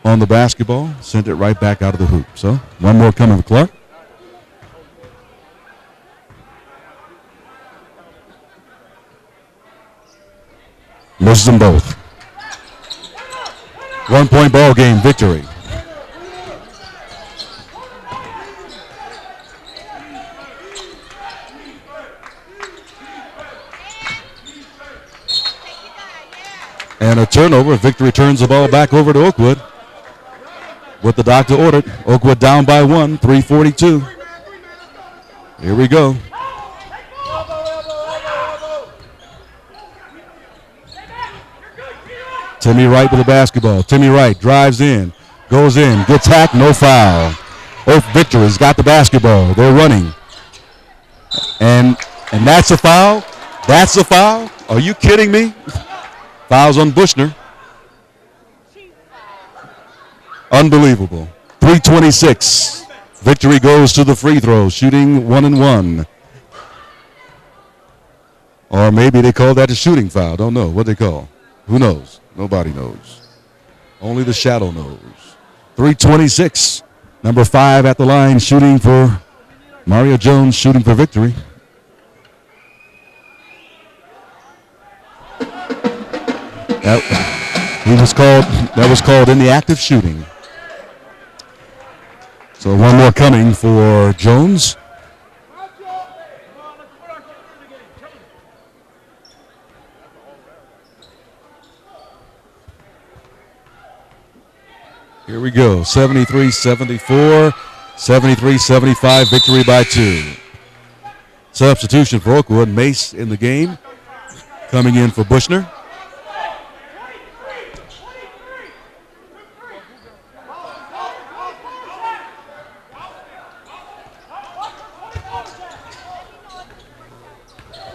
on the basketball. Sent it right back out of the hoop. So, one more coming to Clark. Misses them both. 1 point ball game victory. And a turnover. Victory turns the ball back over to Oakwood. What the doctor ordered. Oakwood down by 1, 3:42. Here we go. Timmy Wright with the basketball. Timmy Wright drives in, goes in, gets hacked, no foul. Oak Victory's got the basketball. They're running. And that's a foul? That's a foul? Are you kidding me? Fouls on Bushner. Unbelievable. 3:26. Victory goes to the free throw, shooting 1 and 1. Or maybe they call that a shooting foul. Don't know what they call. Who knows? Nobody knows. Only the shadow knows. 3:26. Number 5 at the line, shooting for Mario Jones, shooting for Victory. That was called in the act of shooting. So one more coming for Jones. Here we go. 73-74, 73-75, victory by 2. Substitution for Oakwood. Mace in the game, coming in for Bushner.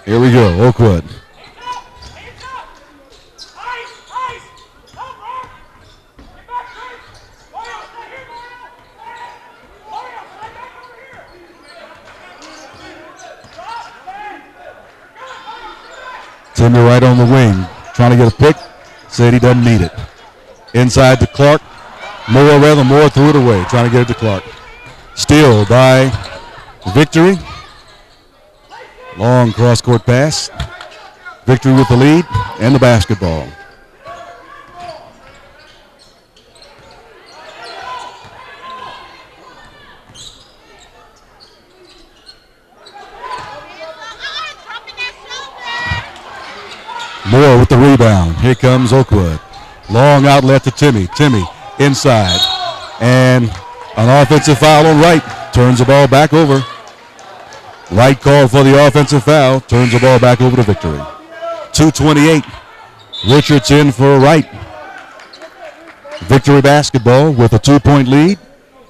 Here we go, Oakwood. Timmy right on the wing, trying to get a pick. Said he doesn't need it. Inside to Clark. Moore threw it away, trying to get it to Clark. Steal by Victory. Long cross-court pass. Victory with the lead and the basketball. Moore with the rebound. Here comes Oakwood. Long outlet to Timmy. Timmy inside. And an offensive foul on Wright. Turns the ball back over. Wright called for the offensive foul. Turns the ball back over to Victory. 2:28. Richards in for Wright. Victory basketball with a 2-point lead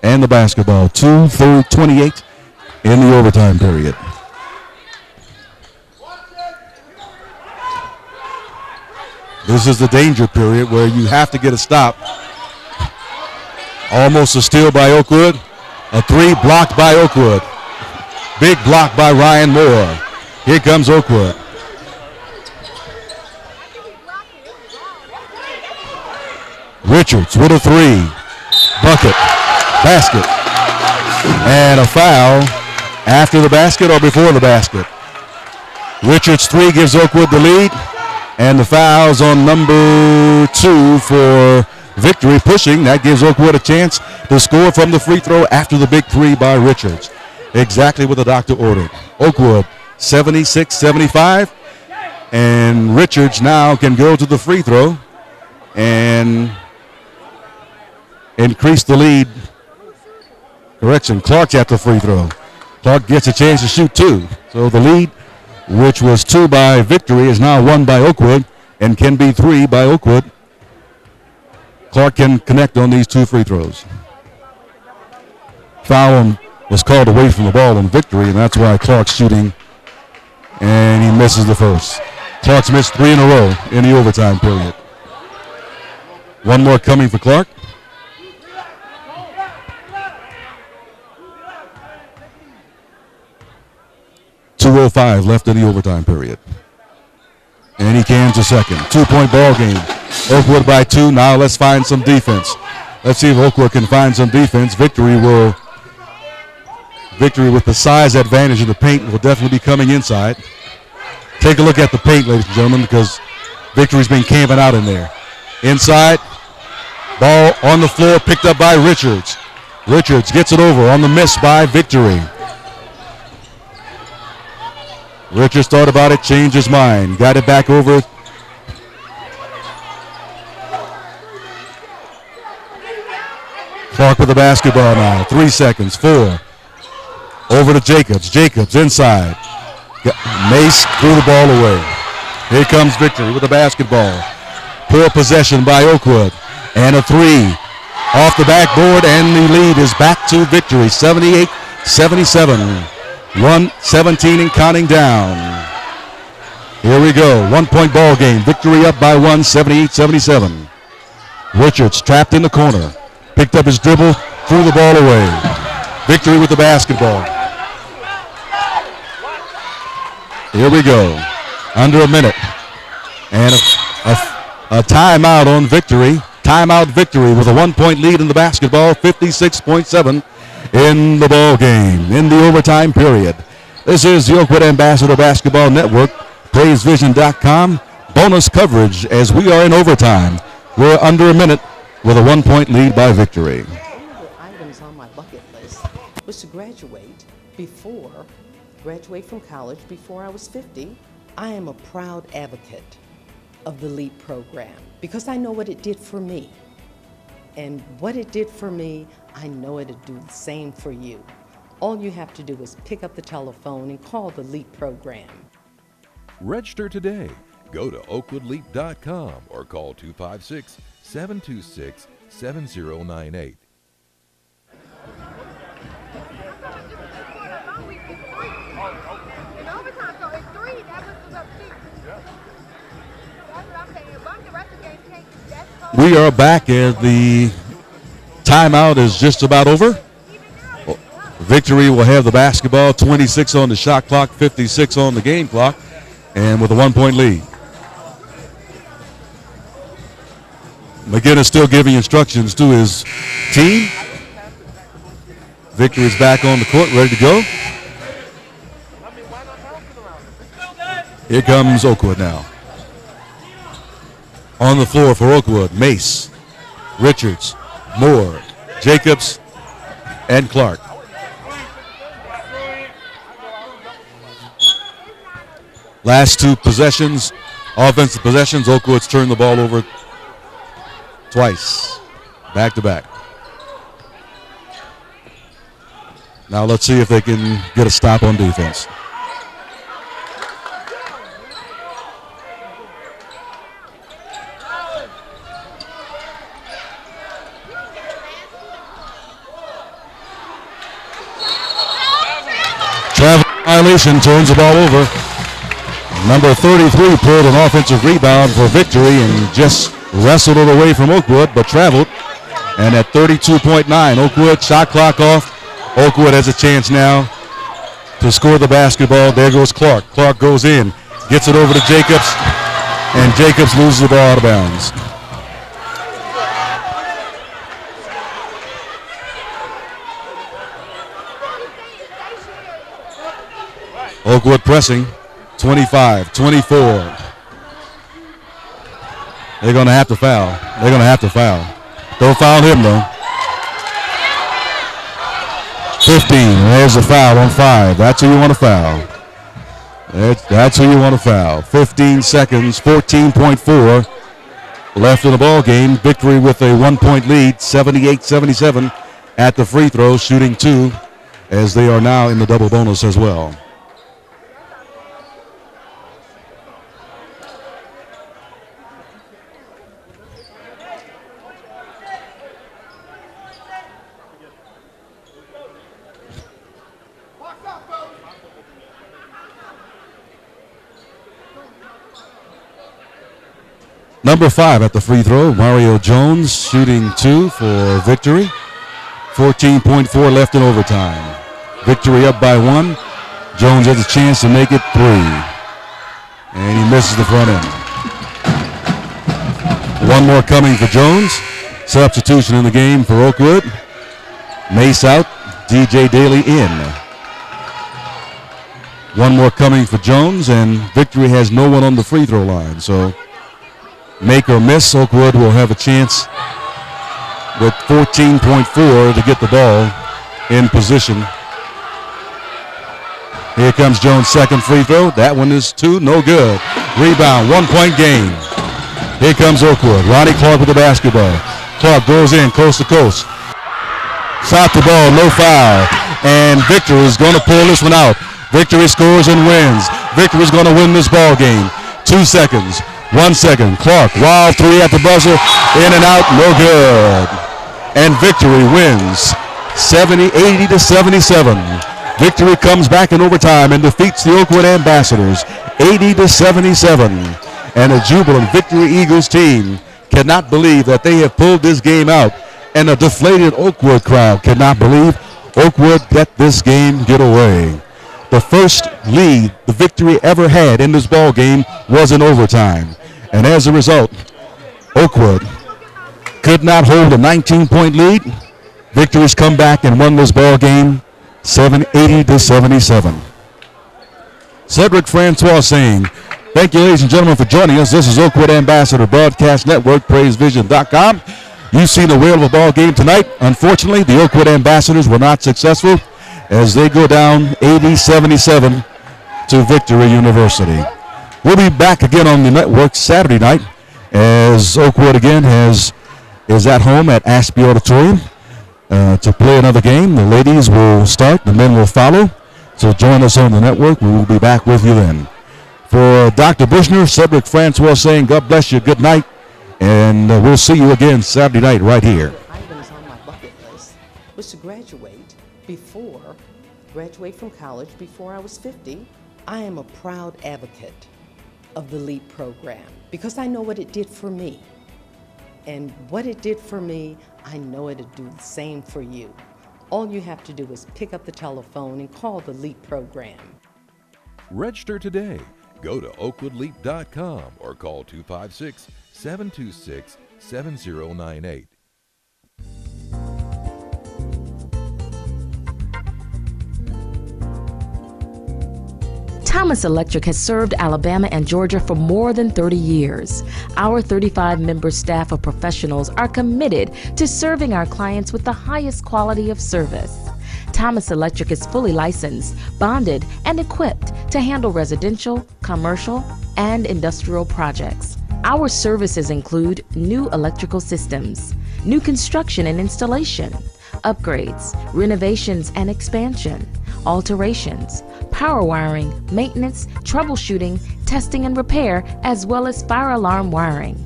and the basketball. 2:28 in the overtime period. This is the danger period where you have to get a stop. Almost a steal by Oakwood. A 3 blocked by Oakwood. Big block by Ryan Moore. Here comes Oakwood. Richards with a 3. Bucket. Basket. And a foul after the basket or before the basket. Richards' 3 gives Oakwood the lead. And the foul's on number 2 for Victory pushing. That gives Oakwood a chance to score from the free throw after the big three by Richards. Exactly what the doctor ordered. Oakwood 76-75. And Richards now can go to the free throw and increase the lead. Correction, Clark's at the free throw. Clark gets a chance to shoot two. So the lead, which was 2 by Victory, is now 1 by Oakwood and can be 3 by Oakwood. Clark can connect on these 2 free throws. Foul was called away from the ball in Victory, and that's why Clark's shooting, and he misses the first. Clark's missed 3 in a row in the overtime period. One more coming for Clark. .205 left in the overtime period. And he cans a second. 2-point ball game. Oakwood by 2. Now let's find some defense. Let's see if Oakwood can find some defense. Victory with the size advantage in the paint will definitely be coming inside. Take a look at the paint, ladies and gentlemen, because Victory's been camping out in there. Inside, ball on the floor, picked up by Richards. Richards gets it over on the miss by Victory. Richards thought about it, changed his mind, got it back over. Clark with the basketball now, 3 seconds, 4. Over to Jacobs, Jacobs inside. Mace threw the ball away. Here comes Victory with the basketball. Poor possession by Oakwood. And a 3 off the backboard, and the lead is back to Victory, 78-77. 1:17 and counting down. Here we go, 1-point ball game. Victory up by 1, 78-77. Richards trapped in the corner. Picked up his dribble, threw the ball away. Victory with the basketball. Here we go, under a minute. And a timeout on Victory. Timeout Victory with a 1-point lead in the basketball, 56.7 in the ball game, in the overtime period. This is the Oakwood Ambassador Basketball Network, PlaysVision.com. Bonus coverage as we are in overtime. We're under a minute with a 1-point lead by Victory. One of the items on my bucket list was to graduate from college before I was 50. I am a proud advocate of the LEAP program because I know what it did for me. And what it did for me, I know it'll do the same for you. All you have to do is pick up the telephone and call the LEAP program. Register today. Go to oakwoodleap.com or call 256-726-7098. We are back as the timeout is just about over. Victory will have the basketball, 26 on the shot clock, 56 on the game clock, and with a 1-point lead. McGinnis still giving instructions to his team. Victory is back on the court, ready to go. Here comes Oakwood now. On the floor for Oakwood, Mace, Richards, Moore, Jacobs, and Clark. Last 2 possessions, offensive possessions, Oakwood's turned the ball over twice, back to back. Now let's see if they can get a stop on defense. Travel violation, turns the ball over. Number 33 pulled an offensive rebound for Victory and just wrestled it away from Oakwood, but traveled. And at 32.9, Oakwood shot clock off. Oakwood has a chance now to score the basketball. There goes Clark. Clark goes in, gets it over to Jacobs, and Jacobs loses the ball out of bounds. Oakwood pressing, 25, 24. They're going to have to foul. Don't foul him, though. 15. There's a foul on 5. That's who you want to foul. That's who you want to foul. 15 seconds, 14.4 left in the ball game. Victory with a 1-point lead, 78-77 at the free throw, shooting 2 as they are now in the double bonus as well. Number 5 at the free throw, Mario Jones, shooting 2 for Victory. 14.4 left in overtime. Victory up by 1. Jones has a chance to make it 3. And he misses the front end. One more coming for Jones. Substitution in the game for Oakwood. Mace out, DJ Daly in. One more coming for Jones, and Victory has no one on the free throw line. So make or miss, Oakwood will have a chance with 14.4 to get the ball in position. Here comes Jones' second free throw. That one is 2, no good. Rebound, 1-point game. Here comes Oakwood. Ronnie Clark with the basketball. Clark goes in coast to coast. Shot the ball, no foul. And Victory is going to pull this one out. Victory scores and wins. Victory is going to win this ball game. 2 seconds. 1 second. Clark, wild 3 at the buzzer. In and out, no good. And Victory wins 80-77. Victory comes back in overtime and defeats the Oakwood Ambassadors 80-77. And a jubilant Victory Eagles team cannot believe that they have pulled this game out. And a deflated Oakwood crowd cannot believe Oakwood let this game get away. The first lead the Victory ever had in this ball game was in overtime. And as a result, Oakwood could not hold a 19-point lead. Victory's come back and won this ball game 80-77. Cedric Francois saying, thank you, ladies and gentlemen, for joining us. This is Oakwood Ambassador Broadcast Network, PraiseVision.com. You've seen a whale of a ball game tonight. Unfortunately, the Oakwood Ambassadors were not successful as they go down 80-77 to Victory University. We'll be back again on the network Saturday night as Oakwood again is at home at Ashby Auditorium to play another game. The ladies will start, the men will follow. So join us on the network. We will be back with you then. For Dr. Bushner, Cedric Francois saying God bless you, good night, and we'll see you again Saturday night right here. Items on my bucket list was to graduate from college before I was 50. I am a proud advocate of the LEAP program because I know what it did for me. And what it did for me, I know it'll do the same for you. All you have to do is pick up the telephone and call the LEAP program. Register today. Go to oakwoodleap.com or call 256-726-7098. Thomas Electric has served Alabama and Georgia for more than 30 years. Our 35-member staff of professionals are committed to serving our clients with the highest quality of service. Thomas Electric is fully licensed, bonded, and equipped to handle residential, commercial, and industrial projects. Our services include new electrical systems, new construction and installation, upgrades, renovations and expansion, alterations, power wiring, maintenance, troubleshooting, testing and repair, as well as fire alarm wiring.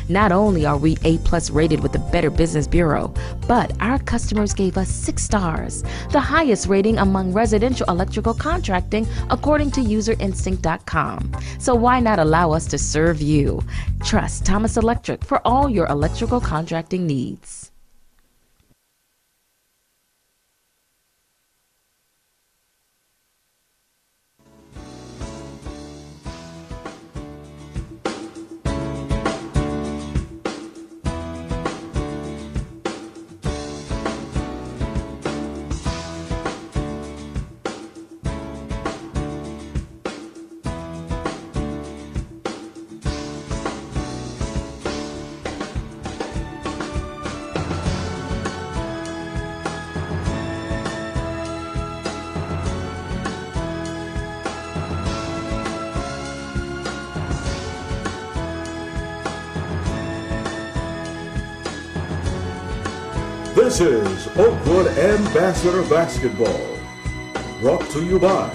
Not only are we A+ rated with the Better Business Bureau, but our customers gave us 6 stars, the highest rating among residential electrical contracting according to userinstinct.com. So why not allow us to serve you? Trust Thomas Electric for all your electrical contracting needs. This is Oakwood Ambassador Basketball, brought to you by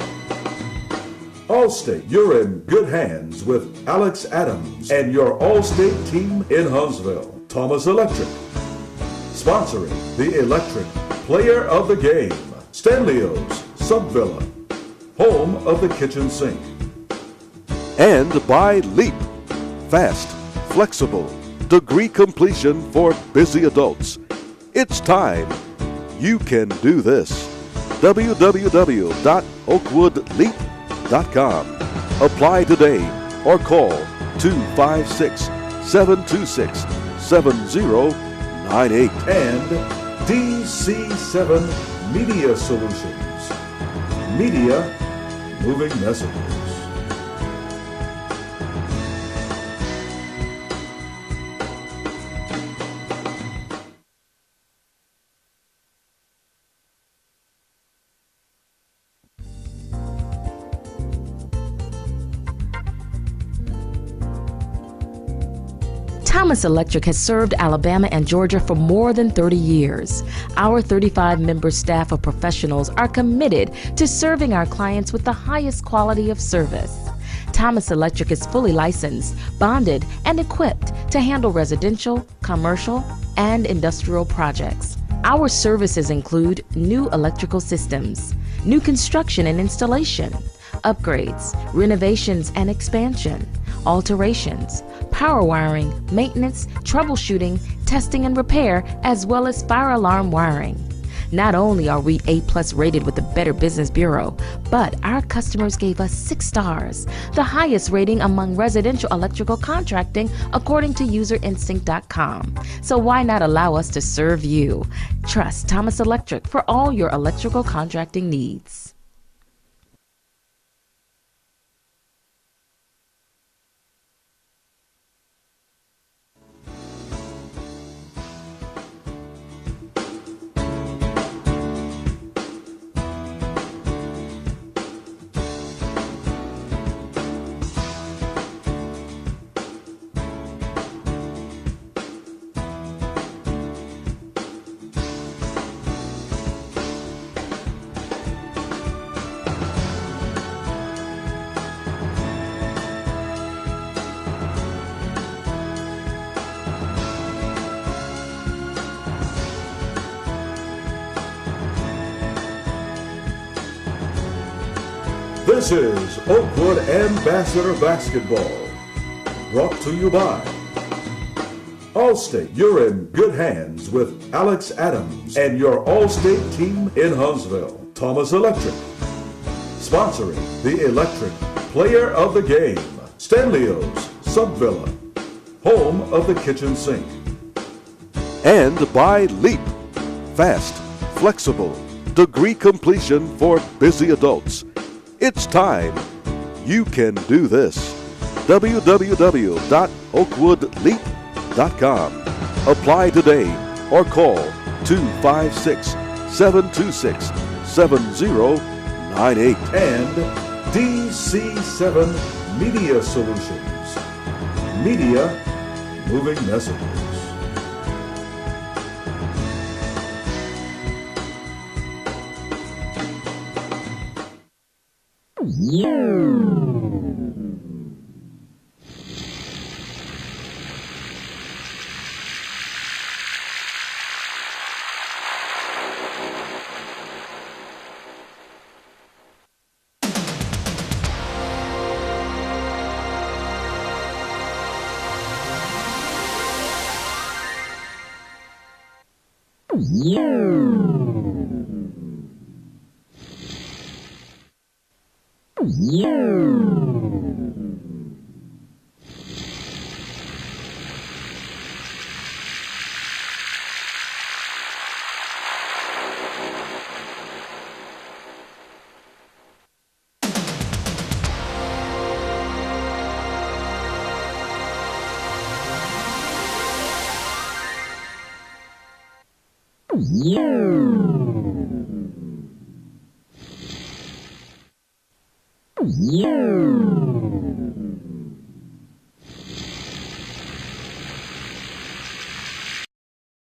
Allstate. You're in good hands with Alex Adams and your Allstate team in Huntsville. Thomas Electric, sponsoring the Electric Player of the Game. Stanley's Sub Villa, home of the kitchen sink. And by Leap, fast, flexible, degree completion for busy adults. It's time. You can do this. www.oakwoodleap.com. Apply today or call 256-726-7098. And DC7 Media Solutions. Media moving messages. Thomas Electric has served Alabama and Georgia for more than 30 years. Our 35-member staff of professionals are committed to serving our clients with the highest quality of service. Thomas Electric is fully licensed, bonded, and equipped to handle residential, commercial, and industrial projects. Our services include new electrical systems, new construction and installation, upgrades, renovations and expansion, alterations, power wiring, maintenance, troubleshooting, testing and repair, as well as fire alarm wiring. Not only are we A+ rated with the Better Business Bureau, but our customers gave us 6 stars, the highest rating among residential electrical contracting according to userinstinct.com. So why not allow us to serve you? Trust Thomas Electric for all your electrical contracting needs. This is Oakwood Ambassador Basketball, brought to you by Allstate. You're in good hands with Alex Adams and your Allstate team in Huntsville. Thomas Electric, sponsoring the Electric Player of the Game. Stanley's Sub Villa, home of the kitchen sink. And by Leap, fast, flexible, degree completion for busy adults. It's time. You can do this. www.oakwoodleap.com. Apply today or call 256-726-7098. And DC7 Media Solutions. Media moving messages. Yeah.